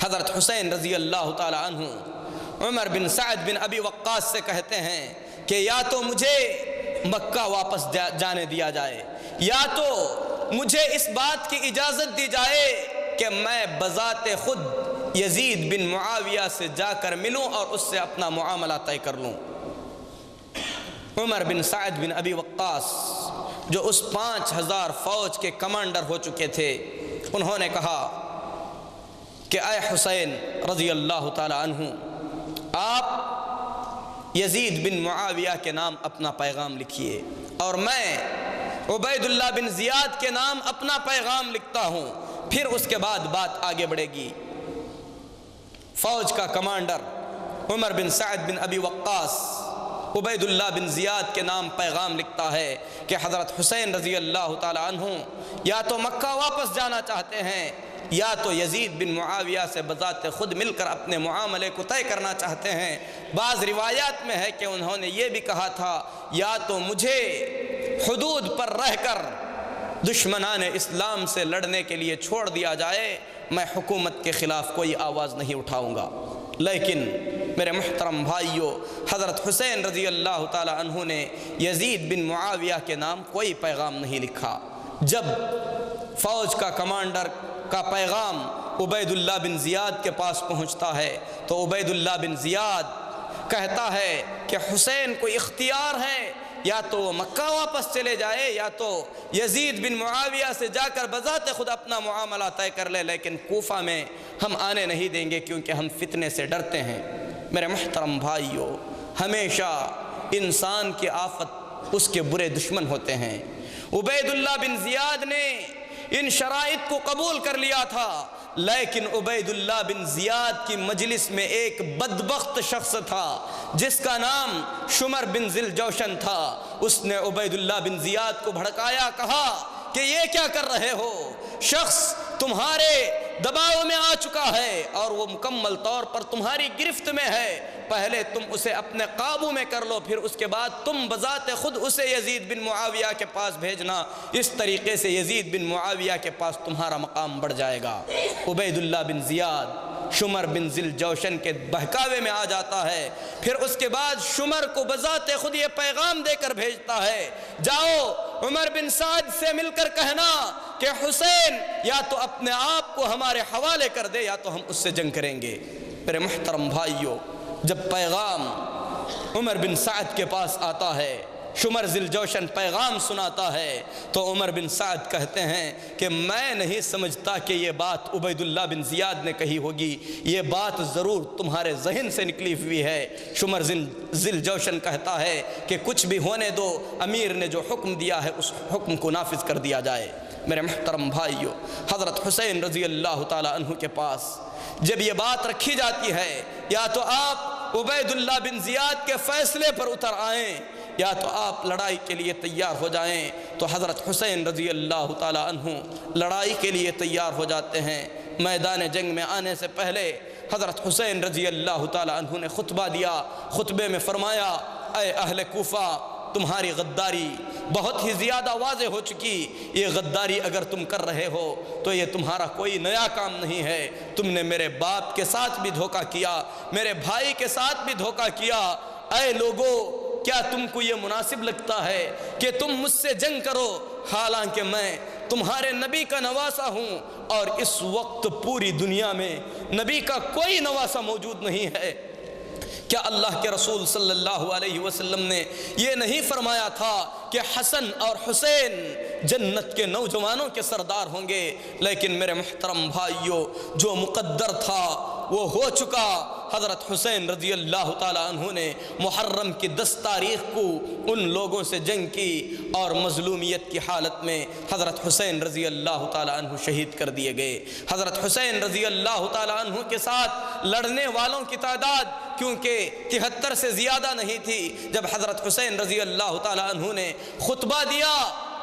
S2: حضرت حسین رضی اللہ تعالی عنہ عمر بن سعد بن ابی وقاص سے کہتے ہیں کہ یا تو مجھے مکہ واپس جانے دیا جائے، یا تو مجھے اس بات کی اجازت دی جائے کہ میں بذات خود یزید بن معاویہ سے جا کر ملوں اور اس سے اپنا معاملہ طے کر لوں۔ عمر بن سعد بن ابی وقاص جو اس 5000 فوج کے کمانڈر ہو چکے تھے، انہوں نے کہا کہ اے حسین رضی اللہ تعالی عنہ، آپ یزید بن معاویہ کے نام اپنا پیغام لکھیے اور میں عبید اللہ بن زیاد کے نام اپنا پیغام لکھتا ہوں، پھر اس کے بعد بات آگے بڑھے گی۔ فوج کا کمانڈر عمر بن سعد بن ابی وقاص عبید اللہ بن زیاد کے نام پیغام لکھتا ہے کہ حضرت حسین رضی اللہ تعالی عنہ یا تو مکہ واپس جانا چاہتے ہیں، یا تو یزید بن معاویہ سے بذات خود مل کر اپنے معاملے کو طے کرنا چاہتے ہیں۔ بعض روایات میں ہے کہ انہوں نے یہ بھی کہا تھا یا تو مجھے حدود پر رہ کر دشمنان اسلام سے لڑنے کے لیے چھوڑ دیا جائے، میں حکومت کے خلاف کوئی آواز نہیں اٹھاؤں گا۔ لیکن میرے محترم بھائیوں، حضرت حسین رضی اللہ تعالی عنہ نے یزید بن معاویہ کے نام کوئی پیغام نہیں لکھا۔ جب فوج کا کمانڈر کا پیغام عبید اللہ بن زیاد کے پاس پہنچتا ہے تو عبید اللہ بن زیاد کہتا ہے کہ حسین کو اختیار ہے، یا تو وہ مکہ واپس چلے جائے یا تو یزید بن معاویہ سے جا کر بذات خود اپنا معاملہ طے کر لے، لیکن کوفہ میں ہم آنے نہیں دیں گے کیونکہ ہم فتنے سے ڈرتے ہیں۔ میرے محترم بھائیوں، ہمیشہ انسان کی آفت اس کے برے دشمن ہوتے ہیں۔ عبید اللہ بن زیاد نے ان شرائط کو قبول کر لیا تھا، لیکن عبید اللہ بن زیاد کی مجلس میں ایک بدبخت شخص تھا جس کا نام شمر بن ذی الجوشن تھا۔ اس نے عبید اللہ بن زیاد کو بھڑکایا، کہا کہ یہ کیا کر رہے ہو، شخص تمہارے دباؤ میں آ چکا ہے اور وہ مکمل طور پر تمہاری گرفت میں ہے، پہلے تم اسے اپنے قابو میں کر لو، پھر اس کے بعد تم بذات خود اسے یزید بن معاویہ کے پاس بھیجنا، اس طریقے سے یزید بن معاویہ کے پاس تمہارا مقام بڑھ جائے گا۔ عبید اللہ بن زیاد شمر بن ذی الجوشن کے بہکاوے میں آ جاتا ہے، پھر اس کے بعد شمر کو بذات خود یہ پیغام دے کر بھیجتا ہے، جاؤ عمر بن سعد سے مل کر کہنا کہ حسین یا تو اپنے آپ کو ہمارے حوالے کر دے یا تو ہم اس سے جنگ کریں گے۔ میرے محترم بھائیوں، جب پیغام عمر بن سعد کے پاس آتا ہے، شمر ذی الجوشن پیغام سناتا ہے، تو عمر بن سعد کہتے ہیں کہ میں نہیں سمجھتا کہ یہ بات عبید اللہ بن زیاد نے کہی ہوگی، یہ بات ضرور تمہارے ذہن سے نکلی ہوئی ہے۔ شمر ذی الجوشن کہتا ہے کہ کچھ بھی ہونے دو، امیر نے جو حکم دیا ہے اس حکم کو نافذ کر دیا جائے۔ میرے محترم بھائیوں، حضرت حسین رضی اللہ تعالی عنہ کے پاس جب یہ بات رکھی جاتی ہے، یا تو آپ عبید اللہ بن زیاد کے فیصلے پر اتر آئیں یا تو آپ لڑائی کے لیے تیار ہو جائیں، تو حضرت حسین رضی اللہ تعالی عنہ لڑائی کے لیے تیار ہو جاتے ہیں۔ میدان جنگ میں آنے سے پہلے حضرت حسین رضی اللہ تعالی عنہ نے خطبہ دیا، خطبے میں فرمایا، اے اہل کوفہ، تمہاری غداری بہت ہی زیادہ واضح ہو چکی، یہ غداری اگر تم کر رہے ہو تو یہ تمہارا کوئی نیا کام نہیں ہے، تم نے میرے باپ کے ساتھ بھی دھوکہ کیا، میرے بھائی کے ساتھ بھی دھوکہ کیا۔ اے لوگو، کیا تم کو یہ مناسب لگتا ہے کہ تم مجھ سے جنگ کرو حالانکہ میں تمہارے نبی کا نواسہ ہوں، اور اس وقت پوری دنیا میں نبی کا کوئی نواسہ موجود نہیں ہے؟ کیا اللہ کے رسول صلی اللہ علیہ وسلم نے یہ نہیں فرمایا تھا کہ حسن اور حسین جنت کے نوجوانوں کے سردار ہوں گے؟ لیکن میرے محترم بھائیوں، جو مقدر تھا وہ ہو چکا۔ حضرت حسین رضی اللہ تعالیٰ عنہ نے محرم کی 10 تاریخ کو ان لوگوں سے جنگ کی، اور مظلومیت کی حالت میں حضرت حسین رضی اللہ تعالیٰ عنہ شہید کر دیے گئے۔ حضرت حسین رضی اللہ تعالیٰ عنہ کے ساتھ لڑنے والوں کی تعداد کیونکہ 73 سے زیادہ نہیں تھی، جب حضرت حسین رضی اللہ تعالیٰ عنہ نے خطبہ دیا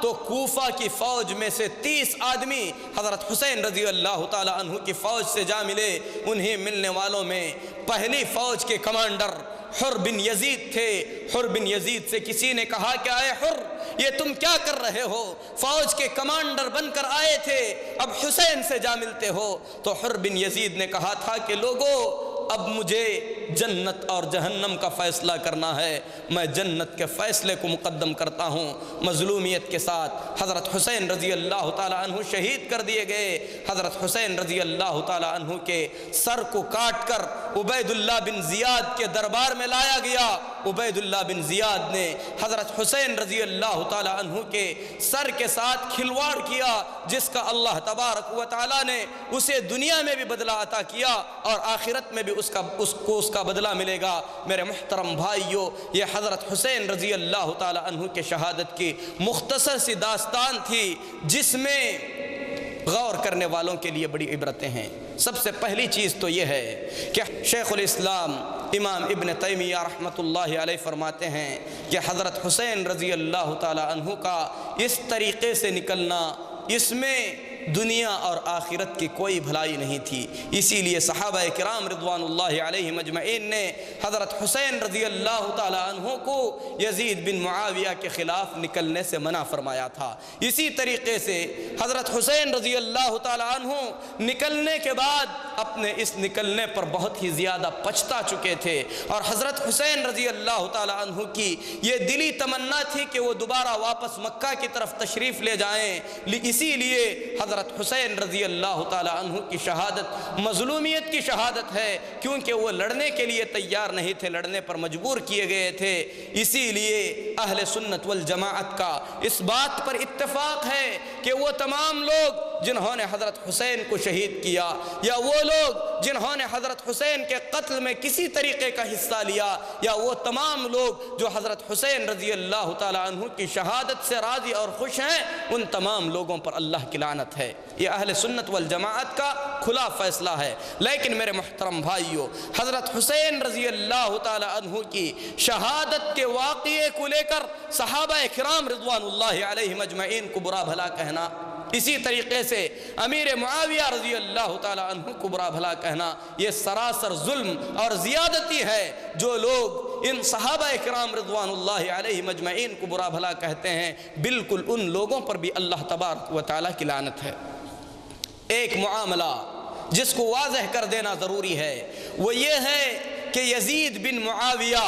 S2: تو کوفہ کی فوج میں سے 30 آدمی حضرت حسین رضی اللہ تعالیٰ عنہ کی فوج سے جا ملے۔ انہیں ملنے والوں میں پہلی فوج کے کمانڈر حر بن یزید تھے۔ حر بن یزید سے کسی نے کہا کہ اے حر، یہ تم کیا کر رہے ہو؟ فوج کے کمانڈر بن کر آئے تھے، اب حسین سے جا ملتے ہو؟ تو حر بن یزید نے کہا تھا کہ لوگو، اب مجھے جنت اور جہنم کا فیصلہ کرنا ہے، میں جنت کے فیصلے کو مقدم کرتا ہوں۔ مظلومیت کے ساتھ حضرت حسین رضی اللہ تعالیٰ عنہ شہید کر دیے گئے۔ حضرت حسین رضی اللہ تعالیٰ عنہ کے سر کو کاٹ کر عبید اللہ بن زیاد کے دربار میں لایا گیا۔ عبید اللہ بن زیاد نے حضرت حسین رضی اللہ تعالیٰ عنہ کے سر کے ساتھ کھلواڑ کیا، جس کا اللہ تبارک و تعالیٰ نے اسے دنیا میں بھی بدلہ عطا کیا، اور آخرت میں بھی اس کا بدلہ ملے گا۔ میرے محترم بھائیوں، یہ حضرت حسین رضی اللہ تعالیٰ عنہ کے شہادت کی مختصر سی داستان تھی، جس میں غور کرنے والوں کے لیے بڑی عبرتیں ہیں۔ سب سے پہلی چیز تو یہ ہے کہ شیخ الاسلام امام ابن تیمیہ رحمۃ اللہ علیہ فرماتے ہیں کہ حضرت حسین رضی اللہ تعالیٰ عنہ کا اس طریقے سے نکلنا، اس میں دنیا اور آخرت کی کوئی بھلائی نہیں تھی۔ اسی لیے صحابہ کرام رضوان اللہ علیہ مجمعین نے حضرت حسین رضی اللہ تعالیٰ عنہ کو یزید بن معاویہ کے خلاف نکلنے سے منع فرمایا تھا۔ اسی طریقے سے حضرت حسین رضی اللہ تعالیٰ عنہ نکلنے کے بعد اپنے اس نکلنے پر بہت ہی زیادہ پچھتا چکے تھے، اور حضرت حسین رضی اللہ تعالیٰ عنہ کی یہ دلی تمنا تھی کہ وہ دوبارہ واپس مکہ کی طرف تشریف لے جائیں۔ اسی لیے حضرت حسین رضی اللہ تعالیٰ عنہ کی شہادت مظلومیت کی شہادت ہے، کیونکہ وہ لڑنے کے لیے تیار نہیں تھے، لڑنے پر مجبور کیے گئے تھے۔ اسی لیے اہل سنت والجماعت کا اس بات پر اتفاق ہے کہ وہ تمام لوگ جنہوں نے حضرت حسین کو شہید کیا، یا وہ لوگ جنہوں نے حضرت حسین کے قتل میں کسی طریقے کا حصہ لیا، یا وہ تمام لوگ جو حضرت حسین رضی اللہ تعالیٰ عنہ کی شہادت سے راضی اور خوش ہیں، ان تمام لوگوں پر اللہ کی لعنت ہے۔ یہ اہل سنت والجماعت کا کھلا فیصلہ ہے۔ لیکن میرے محترم بھائیوں، حضرت حسین رضی اللہ تعالیٰ عنہ کی شہادت کے واقعے کو لے کر صحابہ کرام رضوان اللہ علیہ مجمعین کو برا بھلا کہنا، اسی طریقے سے امیر معاویہ رضی اللہ تعالیٰ عنہ کو برا بھلا کہنا، یہ سراسر ظلم اور زیادتی ہے۔ جو لوگ ان صحابہ کرام رضوان اللہ علیہ مجمعین کو برا بھلا کہتے ہیں، بالکل ان لوگوں پر بھی اللہ تبارک و تعالیٰ کی لعنت ہے۔ ایک معاملہ جس کو واضح کر دینا ضروری ہے وہ یہ ہے کہ یزید بن معاویہ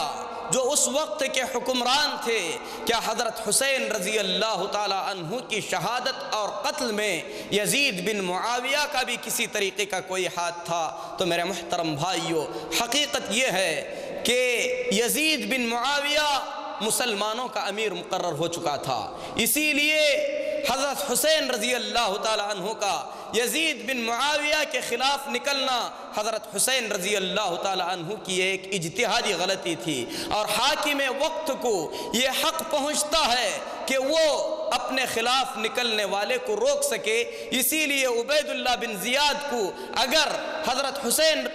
S2: جو اس وقت کے حکمران تھے، کیا حضرت حسین رضی اللہ تعالیٰ عنہ کی شہادت اور قتل میں یزید بن معاویہ کا بھی کسی طریقے کا کوئی ہاتھ تھا؟ تو میرے محترم بھائیوں، حقیقت یہ ہے کہ یزید بن معاویہ مسلمانوں کا امیر مقرر ہو چکا تھا، اسی لیے حضرت حسین رضی اللہ تعالیٰ عنہ کا یزید بن معاویہ کے خلاف نکلنا حضرت حسین رضی اللہ تعالیٰ عنہ کی ایک اجتہادی غلطی تھی، اور حاکم وقت کو یہ حق پہنچتا ہے کہ وہ اپنے خلاف نکلنے والے کو روک سکے۔ اسی لیے عبید اللہ بن زیاد کو اگر حضرت حسین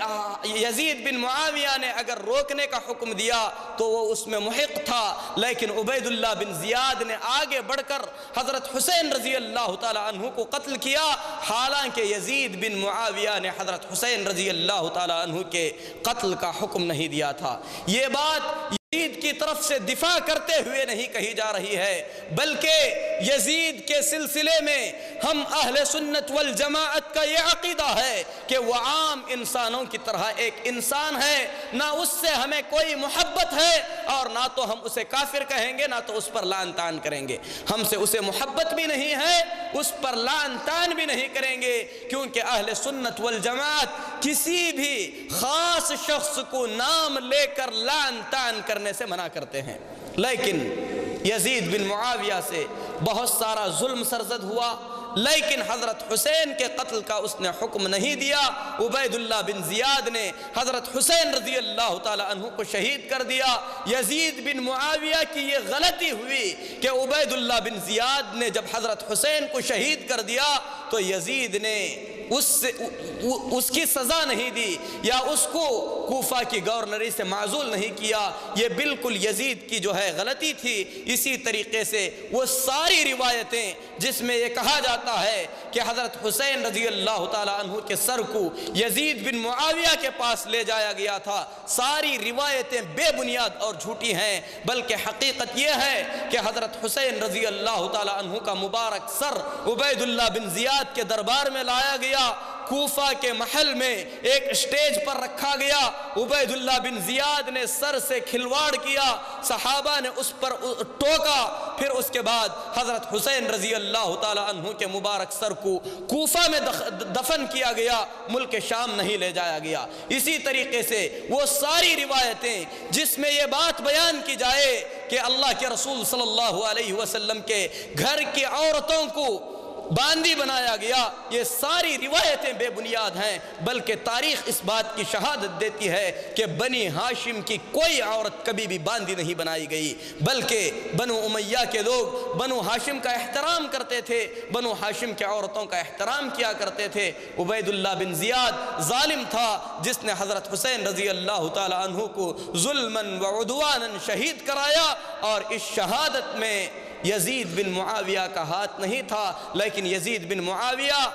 S2: یزید بن معاویہ نے اگر روکنے کا حکم دیا تو وہ اس میں محق تھا، لیکن عبید اللہ بن زیاد نے آگے بڑھ کر حضرت حسین رضی اللہ تعالیٰ عنہ کو قتل کیا، حالانکہ یزید بن معاویہ نے حضرت حسین رضی اللہ تعالیٰ عنہ کے قتل کا حکم نہیں دیا تھا۔ یہ بات یزید کی طرف سے دفاع کرتے ہوئے نہیں کہی جا رہی ہے، بلکہ یزید کے سلسلے میں ہم اہل سنت والجماعت کا یہ عقیدہ ہے کہ وہ عام انسانوں کی طرح ایک انسان ہے، نہ اس سے ہمیں کوئی محبت ہے اور نہ تو ہم اسے کافر کہیں گے، نہ تو اس پر لعن طعن کریں گے۔ ہم سے اسے محبت بھی نہیں ہے، اس پر لعن طعن بھی نہیں کریں گے، کیونکہ اہل سنت والجماعت کسی بھی خاص شخص کو نام لے کر لعن طعن کرنے سے منع کرتے ہیں۔ لیکن یزید بن معاویہ سے بہت سارا ظلم سرزد ہوا، لیکن حضرت حسین کے قتل کا اس نے حکم نہیں دیا۔ عبید اللہ بن زیاد نے حضرت حسین رضی اللہ تعالی عنہ کو شہید کر دیا۔ یزید بن معاویہ کی یہ غلطی ہوئی کہ عبید اللہ بن زیاد نے جب حضرت حسین کو شہید کر دیا تو یزید نے اس کی سزا نہیں دی یا اس کو کوفہ کی گورنری سے معزول نہیں کیا۔ یہ بالکل یزید کی جو ہے غلطی تھی۔ اسی طریقے سے وہ ساری روایتیں جس میں یہ کہا جاتا ہے کہ حضرت حسین رضی اللہ تعالی عنہ کے سر کو یزید بن معاویہ کے پاس لے جایا گیا تھا، ساری روایتیں بے بنیاد اور جھوٹی ہیں، بلکہ حقیقت یہ ہے کہ حضرت حسین رضی اللہ تعالی عنہ کا مبارک سر عبید اللہ بن زیاد کے دربار میں لایا گیا، کوفہ کے محل میں ایک اسٹیج پر رکھا گیا۔ عبید اللہ بن زیاد نے سر سے کھلواڑ کیا، صحابہ نے اس پر ٹوکا، پھر اس کے بعد حضرت حسین رضی اللہ تعالی عنہ کے مبارک سر کو کوفہ میں دفن کیا گیا، ملک شام نہیں لے جایا گیا۔ اسی طریقے سے وہ ساری روایتیں جس میں یہ بات بیان کی جائے کہ اللہ کے رسول صلی اللہ علیہ وسلم کے گھر کی عورتوں کو باندی بنایا گیا، یہ ساری روایتیں بے بنیاد ہیں، بلکہ تاریخ اس بات کی شہادت دیتی ہے کہ بنی ہاشم کی کوئی عورت کبھی بھی باندی نہیں بنائی گئی، بلکہ بنو امیہ کے لوگ بنو ہاشم کا احترام کرتے تھے، بنو ہاشم کے عورتوں کا احترام کیا کرتے تھے۔ عبید اللہ بن زیاد ظالم تھا جس نے حضرت حسین رضی اللہ تعالی عنہ کو ظلماً وعدواناً شہید کرایا، اور اس شہادت میں یزید بن معاویہ کا ہاتھ نہیں تھا، لیکن یزید بن معاویہ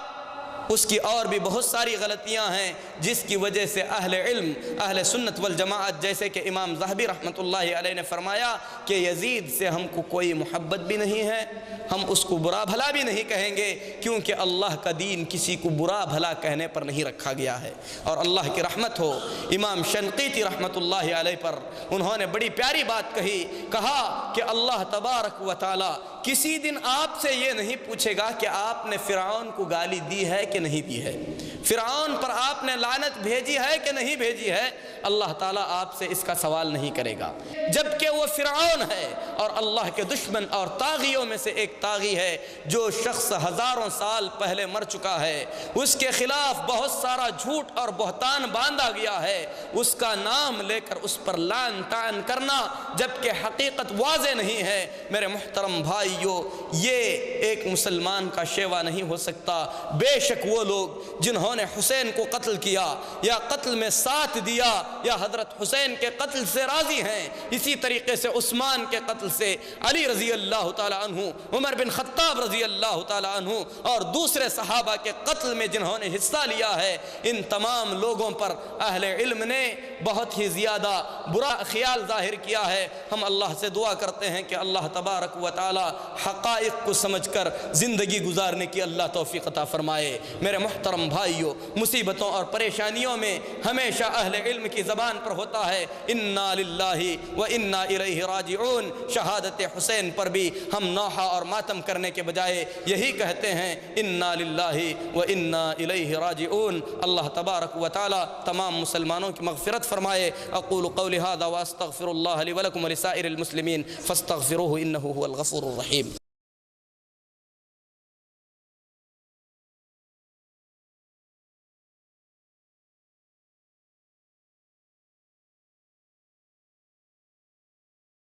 S2: اس کی اور بھی بہت ساری غلطیاں ہیں جس کی وجہ سے اہل علم اہل سنت والجماعت جیسے کہ امام ذہبی رحمۃ اللہ علیہ نے فرمایا کہ یزید سے ہم کو کوئی محبت بھی نہیں ہے، ہم اس کو برا بھلا بھی نہیں کہیں گے، کیونکہ اللہ کا دین کسی کو برا بھلا کہنے پر نہیں رکھا گیا ہے۔ اور اللہ کی رحمت ہو امام شنقیطی رحمۃ اللہ علیہ پر، انہوں نے بڑی پیاری بات کہا کہ اللہ تبارک و تعالی کسی دن آپ سے یہ نہیں پوچھے گا کہ آپ نے فرعون کو گالی دی ہے کہ نہیں دی ہے، فرعون پر آپ نے لعنت بھیجی ہے کہ نہیں بھیجی ہے، اللہ تعالیٰ آپ سے اس کا سوال نہیں کرے گا، جبکہ وہ فرعون ہے اور اللہ کے دشمن اور طاغیوں میں سے ایک طاغی ہے، جو شخص ہزاروں سال پہلے مر چکا ہے، اس کے خلاف بہت سارا جھوٹ اور بہتان باندھا گیا ہے، اس کا نام لے کر اس پر لعن طعن کرنا جبکہ حقیقت واضح نہیں ہے۔ میرے محترم بھائیو، یہ ایک مسلمان کا شیوا نہیں ہو سکتا۔ بے شک وہ لوگ جنہوں نے حسین کو قتل کیا یا قتل میں ساتھ دیا یا حضرت حسین کے قتل سے راضی ہیں، اسی طریقے سے عثمان کے قتل سے، علی رضی اللہ تعالی عنہ، عمر بن خطاب رضی اللہ تعالی عنہ اور دوسرے صحابہ کے قتل میں جنہوں نے حصہ لیا ہے، ان تمام لوگوں پر اہل علم نے بہت ہی زیادہ برا خیال ظاہر کیا ہے۔ ہم اللہ سے دعا کرتے ہیں کہ اللہ تبارک و تعالی حقائق کو سمجھ کر زندگی گزارنے کی اللہ توفیق عطا فرمائے۔ میرے محترم بھائیوں، مصیبتوں اور پریشانیوں میں ہمیشہ اہل علم کی زبان پر ہوتا ہے انا للہ و انا الیہ راجعون۔ شہادت حسین پر بھی ہم نوحہ اور ماتم کرنے کے بجائے یہی کہتے ہیں انا للہ و انا الیہ راجعون۔ اللہ تبارک و تعالی تمام مسلمانوں کی مغفرت فرمائے۔ اقول قولی ھذا واستغفر اللہ لی ولکم ولسائر المسلمین فاستغفروہ انہ ھو الغفور الرحیم۔